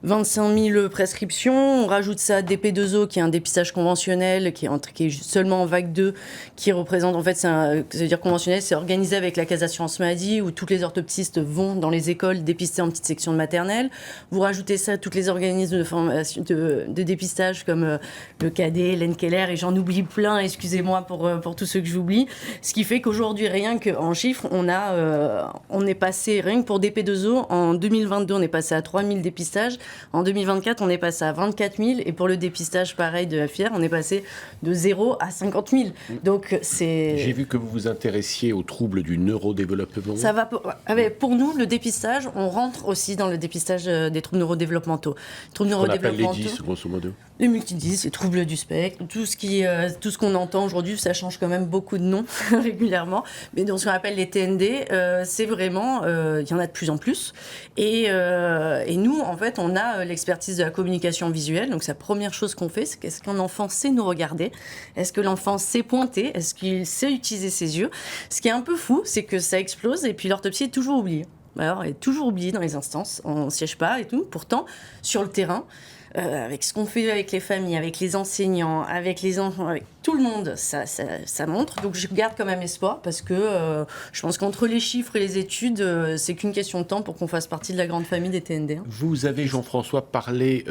000 prescriptions. On rajoute ça à DP2O, qui est un dépistage conventionnel, qui est seulement en vague 2, qui représente, en fait, c'est-à-dire conventionnel, c'est organisé avec la Caisse d'assurance maladie, où tous les orthoptistes vont dans les écoles dépister en petite section de maternelle. Vous rajoutez ça à tous les organismes de formation, de dépistage, comme le Cadet, l'Enkeller, et j'en oublie plein, excusez-moi pour tous ceux que j'oublie. Ce qui fait qu'aujourd'hui, rien qu'en chiffres, on est passé, rien que pour DP2O, en 2022, on est passé à 3 000 dépistages. En 2024, on est passé à 24 000. Et pour le dépistage, pareil, de la FIER, on est passé de 0 à 50 000. Donc, c'est... J'ai vu que vous vous intéressiez aux troubles du neurodéveloppement. Ça va pour nous, le dépistage, on rentre aussi dans le dépistage des troubles neurodéveloppementaux. On appelle les 10, grosso modo. Les multidys, les troubles du spectre, tout ce qu'on entend aujourd'hui, ça change quand même beaucoup de noms régulièrement. Mais dans ce qu'on appelle les TND, c'est vraiment, il y en a de plus en plus. Et nous, en fait, on a l'expertise de la communication visuelle. Donc, la première chose qu'on fait, c'est qu'est-ce qu'un enfant sait nous regarder? Est-ce que l'enfant sait pointer? Est-ce qu'il sait utiliser ses yeux? Ce qui est un peu fou, c'est que ça explose et puis l'orthopsie est toujours oubliée. Alors, elle est toujours oubliée dans les instances, on ne siège pas et tout. Pourtant, sur le terrain, avec ce qu'on fait avec les familles, avec les enseignants, avec les enfants, avec tout le monde, ça montre. Donc je garde quand même espoir parce que je pense qu'entre les chiffres et les études, c'est qu'une question de temps pour qu'on fasse partie de la grande famille des TND. Vous avez, Jean-François, parlé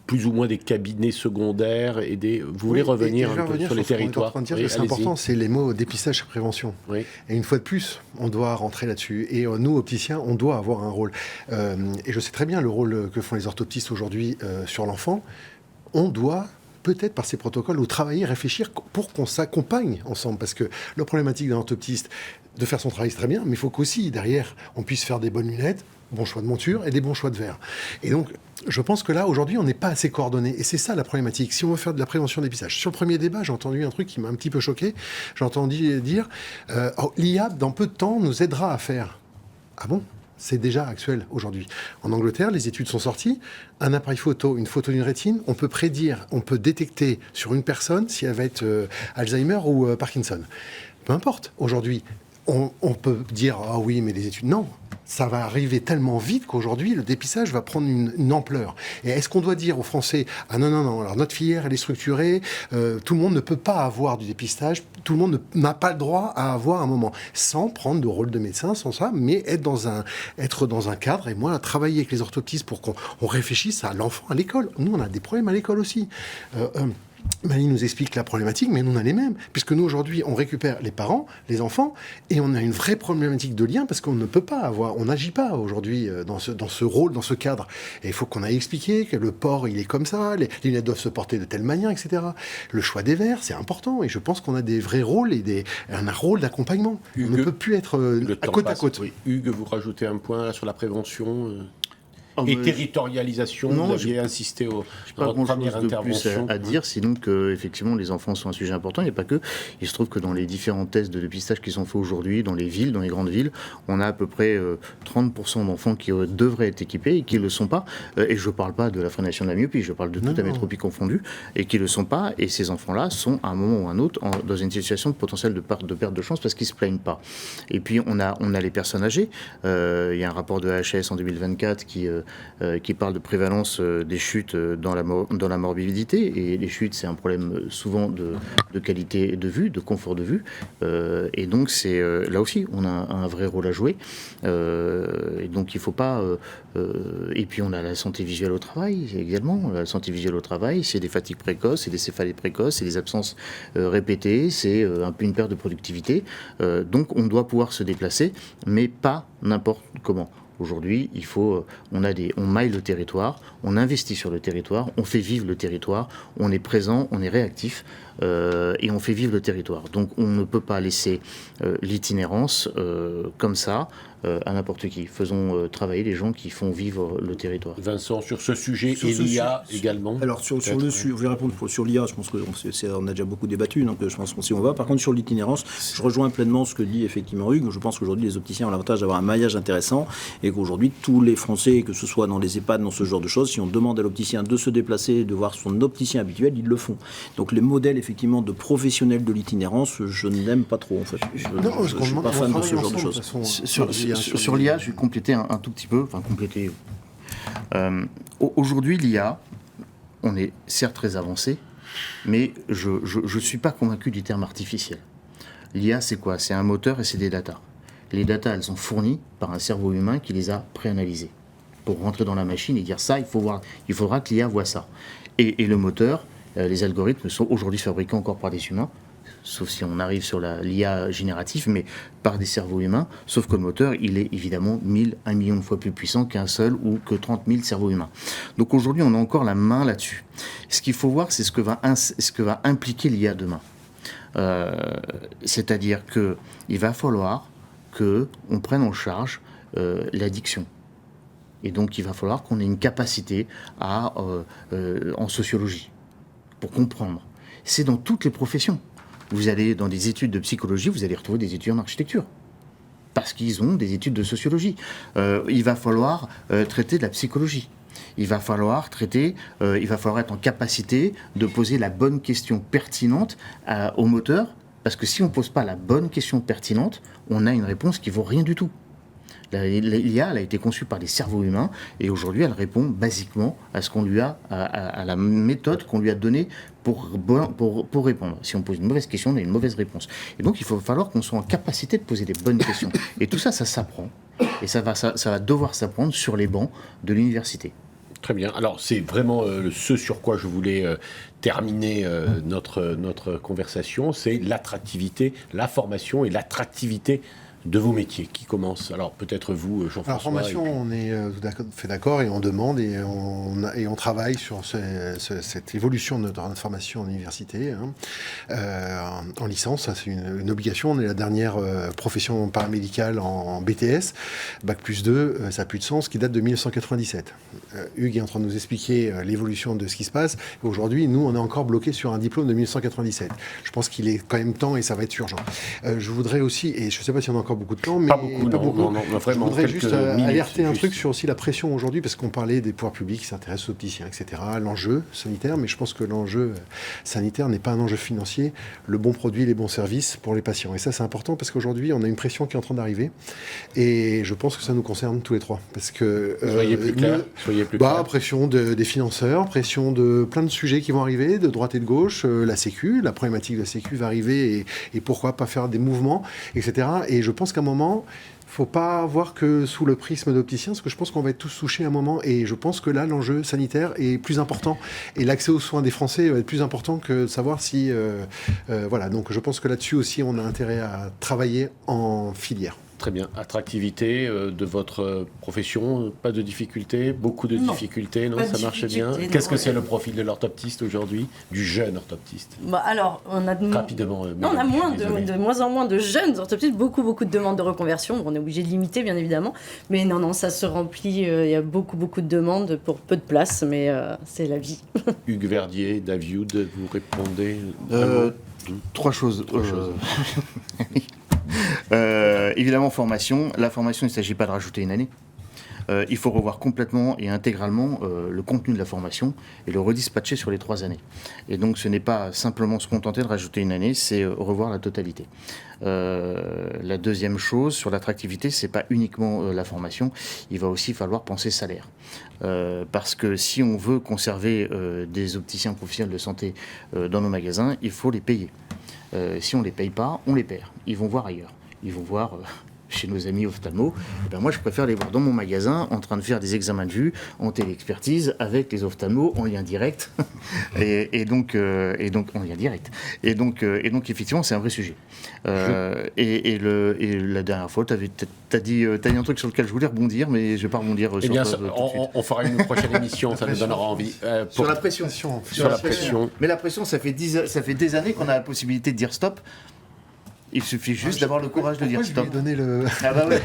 plus ou moins des cabinets secondaires et vous voulez revenir un peu sur les territoires. C'est important, c'est les mots dépistage et prévention. Oui. Et une fois de plus, on doit rentrer là-dessus. Et nous, opticiens, on doit avoir un rôle. Et je sais très bien le rôle que font les orthoptistes aujourd'hui sur l'enfant. On doit peut-être par ces protocoles, ou travailler, réfléchir pour qu'on s'accompagne ensemble. Parce que la problématique d'un orthoptiste, de faire son travail, c'est très bien, mais il faut qu'aussi, derrière, on puisse faire des bonnes lunettes, bons choix de monture et des bons choix de verre. Et donc, je pense que là, aujourd'hui, on n'est pas assez coordonné. Et c'est ça la problématique. Si on veut faire de la prévention des dépistage. Sur le premier débat, j'ai entendu un truc qui m'a un petit peu choqué. J'ai entendu dire l'IA, dans peu de temps, nous aidera à faire. Ah bon ? C'est déjà actuel aujourd'hui. En Angleterre, les études sont sorties. Un appareil photo, une photo d'une rétine, on peut prédire, on peut détecter sur une personne si elle va être Alzheimer ou Parkinson. Peu importe. Aujourd'hui, on peut dire « Ah oui, mais les études... » Non, ça va arriver tellement vite qu'aujourd'hui, le dépistage va prendre une ampleur. Et est-ce qu'on doit dire aux Français « Ah non, non, non, alors notre filière, elle est structurée, tout le monde ne peut pas avoir du dépistage, tout le monde n'a pas le droit à avoir un moment. » Sans prendre de rôle de médecin, sans ça, mais être dans un cadre, et moi, travailler avec les orthoptistes pour qu'on réfléchisse à l'enfant à l'école. Nous, on a des problèmes à l'école aussi. Mali nous explique la problématique, mais nous, on a les mêmes. Puisque nous, aujourd'hui, on récupère les parents, les enfants, et on a une vraie problématique de lien, parce qu'on ne peut pas avoir, on n'agit pas aujourd'hui dans ce rôle, dans ce cadre. Et il faut qu'on aille expliquer que le port, il est comme ça, les lunettes doivent se porter de telle manière, etc. Le choix des verres, c'est important, et je pense qu'on a des vrais rôles et un rôle d'accompagnement. On ne peut plus être côte à côte. Oui. Hugues, vous rajoutez un point là, sur la prévention et territorialisation, non, vous aviez insisté dans votre première intervention. Plus à dire, sinon que effectivement les enfants sont un sujet important. Il n'y a pas que. Il se trouve que dans les différents tests de dépistage qui sont faits aujourd'hui dans les villes, dans les grandes villes, on a à peu près 30% d'enfants qui devraient être équipés et qui ne le sont pas. Et je ne parle pas de la frénation de la myopie, je parle de toute la métropie confondue, et qui ne le sont pas. Et ces enfants-là sont à un moment ou à un autre dans une situation de potentiel de perte de chance parce qu'ils ne se plaignent pas. Et puis on a les personnes âgées. Il y a un rapport de HS en 2024 qui qui parle de prévalence des chutes dans la morbidité. Et les chutes, c'est un problème souvent de qualité de vue, de confort de vue. Et donc, là aussi, on a un vrai rôle à jouer. Et donc, il ne faut pas... et puis, on a la santé visuelle au travail également. La santé visuelle au travail, c'est des fatigues précoces, c'est des céphalées précoces, c'est des absences répétées, c'est un peu une perte de productivité. Donc, on doit pouvoir se déplacer, mais pas n'importe comment. Aujourd'hui, on maille le territoire, on investit sur le territoire, on fait vivre le territoire, on est présent, on est réactif et on fait vivre le territoire. Donc on ne peut pas laisser l'itinérance comme ça à n'importe qui. Faisons travailler les gens qui font vivre le territoire. Vincent, sur ce sujet, et l'IA également. Alors sur le sujet, je vais répondre sur l'IA, je pense qu'on a déjà beaucoup débattu, donc je pense qu'on s'y va. Par contre, sur l'itinérance, je rejoins pleinement ce que dit effectivement Hugues. Je pense qu'aujourd'hui, les opticiens ont l'avantage d'avoir un maillage intéressant et qu'aujourd'hui, tous les Français, que ce soit dans les EHPAD, dans ce genre de choses, si on demande à l'opticien de se déplacer, de voir son opticien habituel, ils le font. Donc les modèles effectivement de professionnels de l'itinérance, je n'aime pas trop en fait. Je ne suis pas fan de ce genre de choses. Sur l'IA, je vais compléter un tout petit peu, aujourd'hui, l'IA, on est certes très avancé, mais je ne suis pas convaincu du terme artificiel. L'IA, c'est quoi? C'est un moteur et c'est des datas. Les datas, elles sont fournies par un cerveau humain qui les a préanalysées. Pour rentrer dans la machine et dire ça, il faudra que l'IA voit ça. Et le moteur, les algorithmes sont aujourd'hui fabriqués encore par des humains, sauf si on arrive sur l'IA générative, mais par des cerveaux humains, sauf que le moteur, il est évidemment 1 million de fois plus puissant qu'un seul ou que 30 000 cerveaux humains. Donc aujourd'hui, on a encore la main là-dessus. Ce qu'il faut voir, c'est ce que va impliquer l'IA demain. C'est-à-dire qu'il va falloir qu'on prenne en charge l'addiction. Et donc, il va falloir qu'on ait une capacité en sociologie pour comprendre. C'est dans toutes les professions. Vous allez dans des études de psychologie, vous allez retrouver des étudiants en architecture. Parce qu'ils ont des études de sociologie. Il va falloir traiter de la psychologie. Il va falloir être en capacité de poser la bonne question pertinente au moteur. Parce que si on ne pose pas la bonne question pertinente, on a une réponse qui ne vaut rien du tout. L'IA, elle a été conçue par des cerveaux humains et aujourd'hui, elle répond basiquement à ce qu'on lui a, à la méthode qu'on lui a donnée pour répondre. Si on pose une mauvaise question, on a une mauvaise réponse. Et donc, il va falloir qu'on soit en capacité de poser des bonnes questions. Et tout ça, ça s'apprend. Et ça va devoir s'apprendre sur les bancs de l'université. Très bien. Alors, c'est vraiment ce sur quoi je voulais terminer notre conversation, c'est l'attractivité, la formation et l'attractivité de vos métiers qui commencent. Alors peut-être vous, Jean-François. Alors formation, on est tout fait d'accord et on demande et on travaille sur cette évolution de notre formation en université, en licence. C'est une obligation. On est la dernière profession paramédicale en BTS, Bac plus 2, ça n'a plus de sens, qui date de 1997. Hugues est en train de nous expliquer l'évolution de ce qui se passe. Aujourd'hui, nous, on est encore bloqué sur un diplôme de 1997. Je pense qu'il est quand même temps et ça va être urgent. Je voudrais aussi, et je ne sais pas si on a encore beaucoup de temps, mais pas beaucoup. Non, je voudrais juste alerter un truc sur aussi la pression aujourd'hui, parce qu'on parlait des pouvoirs publics qui s'intéressent aux opticiens, etc. L'enjeu sanitaire, mais je pense que l'enjeu sanitaire n'est pas un enjeu financier. Le bon produit, les bons services pour les patients. Et ça, c'est important parce qu'aujourd'hui, on a une pression qui est en train d'arriver. Et je pense que ça nous concerne tous les trois. Parce que soyez plus clair. Pression des financeurs, pression de plein de sujets qui vont arriver, de droite et de gauche, la Sécu, la problématique de la Sécu va arriver et pourquoi pas faire des mouvements, etc. Et je pense qu'à un moment, il ne faut pas voir que sous le prisme d'opticien, parce que je pense qu'on va être tous touchés à un moment, et je pense que là, l'enjeu sanitaire est plus important, et l'accès aux soins des Français va être plus important que de savoir si... voilà, donc je pense que là-dessus aussi, on a intérêt à travailler en filière. Très bien. Attractivité de votre profession, pas de difficultés, beaucoup de difficultés, non, ça marche bien. Qu'est-ce que c'est le profil de l'orthoptiste aujourd'hui, du jeune orthoptiste? Alors, on a rapidement. On a de moins en moins de jeunes orthoptistes, beaucoup de demandes de reconversion. On est obligé de limiter, bien évidemment, mais non, ça se remplit. Il y a beaucoup de demandes pour peu de place, mais c'est la vie. Hugues Verdier, Davioud, vous répondez. Trois choses. Évidemment, formation. La formation, il ne s'agit pas de rajouter une année. il faut revoir complètement et intégralement le contenu de la formation et le redispatcher sur les 3 années. Et donc ce n'est pas simplement se contenter de rajouter une année, c'est revoir la totalité. La deuxième chose sur l'attractivité, c'est pas uniquement la formation, il va aussi falloir penser salaire. Parce que si on veut conserver des opticiens professionnels de santé dans nos magasins, il faut les payer. Si on ne les paye pas, on les perd. Ils vont voir ailleurs. Ils vont voir chez nos amis ophtalmo. Et ben moi, je préfère les voir dans mon magasin en train de faire des examens de vue en téléexpertise avec les ophtalmos en lien direct. et donc en lien direct. Et donc effectivement, c'est un vrai sujet. Et la dernière fois, t'as dit un truc sur lequel je voulais rebondir, mais je vais pas rebondir sur bien, toi tout de suite. on fera une prochaine émission, ça nous donnera envie. Sur la pression. Sur la pression. Mais la pression, ça fait des années qu'on a la possibilité de dire stop. Il suffit juste d'avoir le courage de dire stop. Ah bah ouais.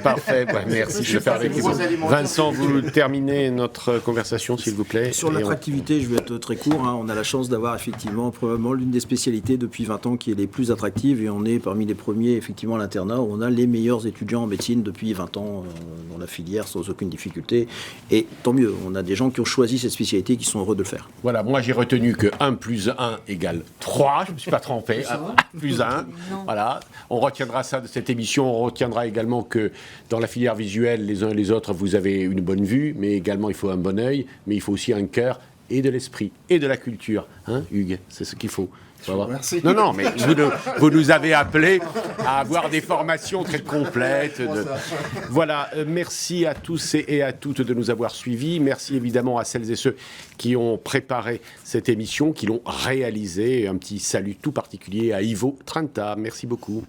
Parfait, merci. Je vais faire avec vous. Vincent, vous terminez notre conversation, s'il vous plaît. Sur l'attractivité, je vais être très court. On a la chance d'avoir effectivement probablement l'une des spécialités depuis 20 ans qui est les plus attractives et on est parmi les premiers effectivement à l'internat où on a les meilleurs étudiants en médecine depuis 20 ans dans la filière sans aucune difficulté. Et tant mieux, on a des gens qui ont choisi cette spécialité qui sont heureux de le faire. Voilà, moi j'ai retenu que 1 + 1 = 3. Je ne me suis pas trompé. Plus 1. Voilà, on retiendra ça de cette émission. On retiendra également que dans la filière visuelle, les uns et les autres, vous avez une bonne vue, mais également il faut un bon œil, mais il faut aussi un cœur et de l'esprit et de la culture. Hein, Hugues, c'est ce qu'il faut. Merci. Non, mais vous nous avez appelés à avoir des formations très complètes. Voilà, merci à tous et à toutes de nous avoir suivis. Merci évidemment à celles et ceux qui ont préparé cette émission, qui l'ont réalisée. Un petit salut tout particulier à Ivo Trenta. Merci beaucoup.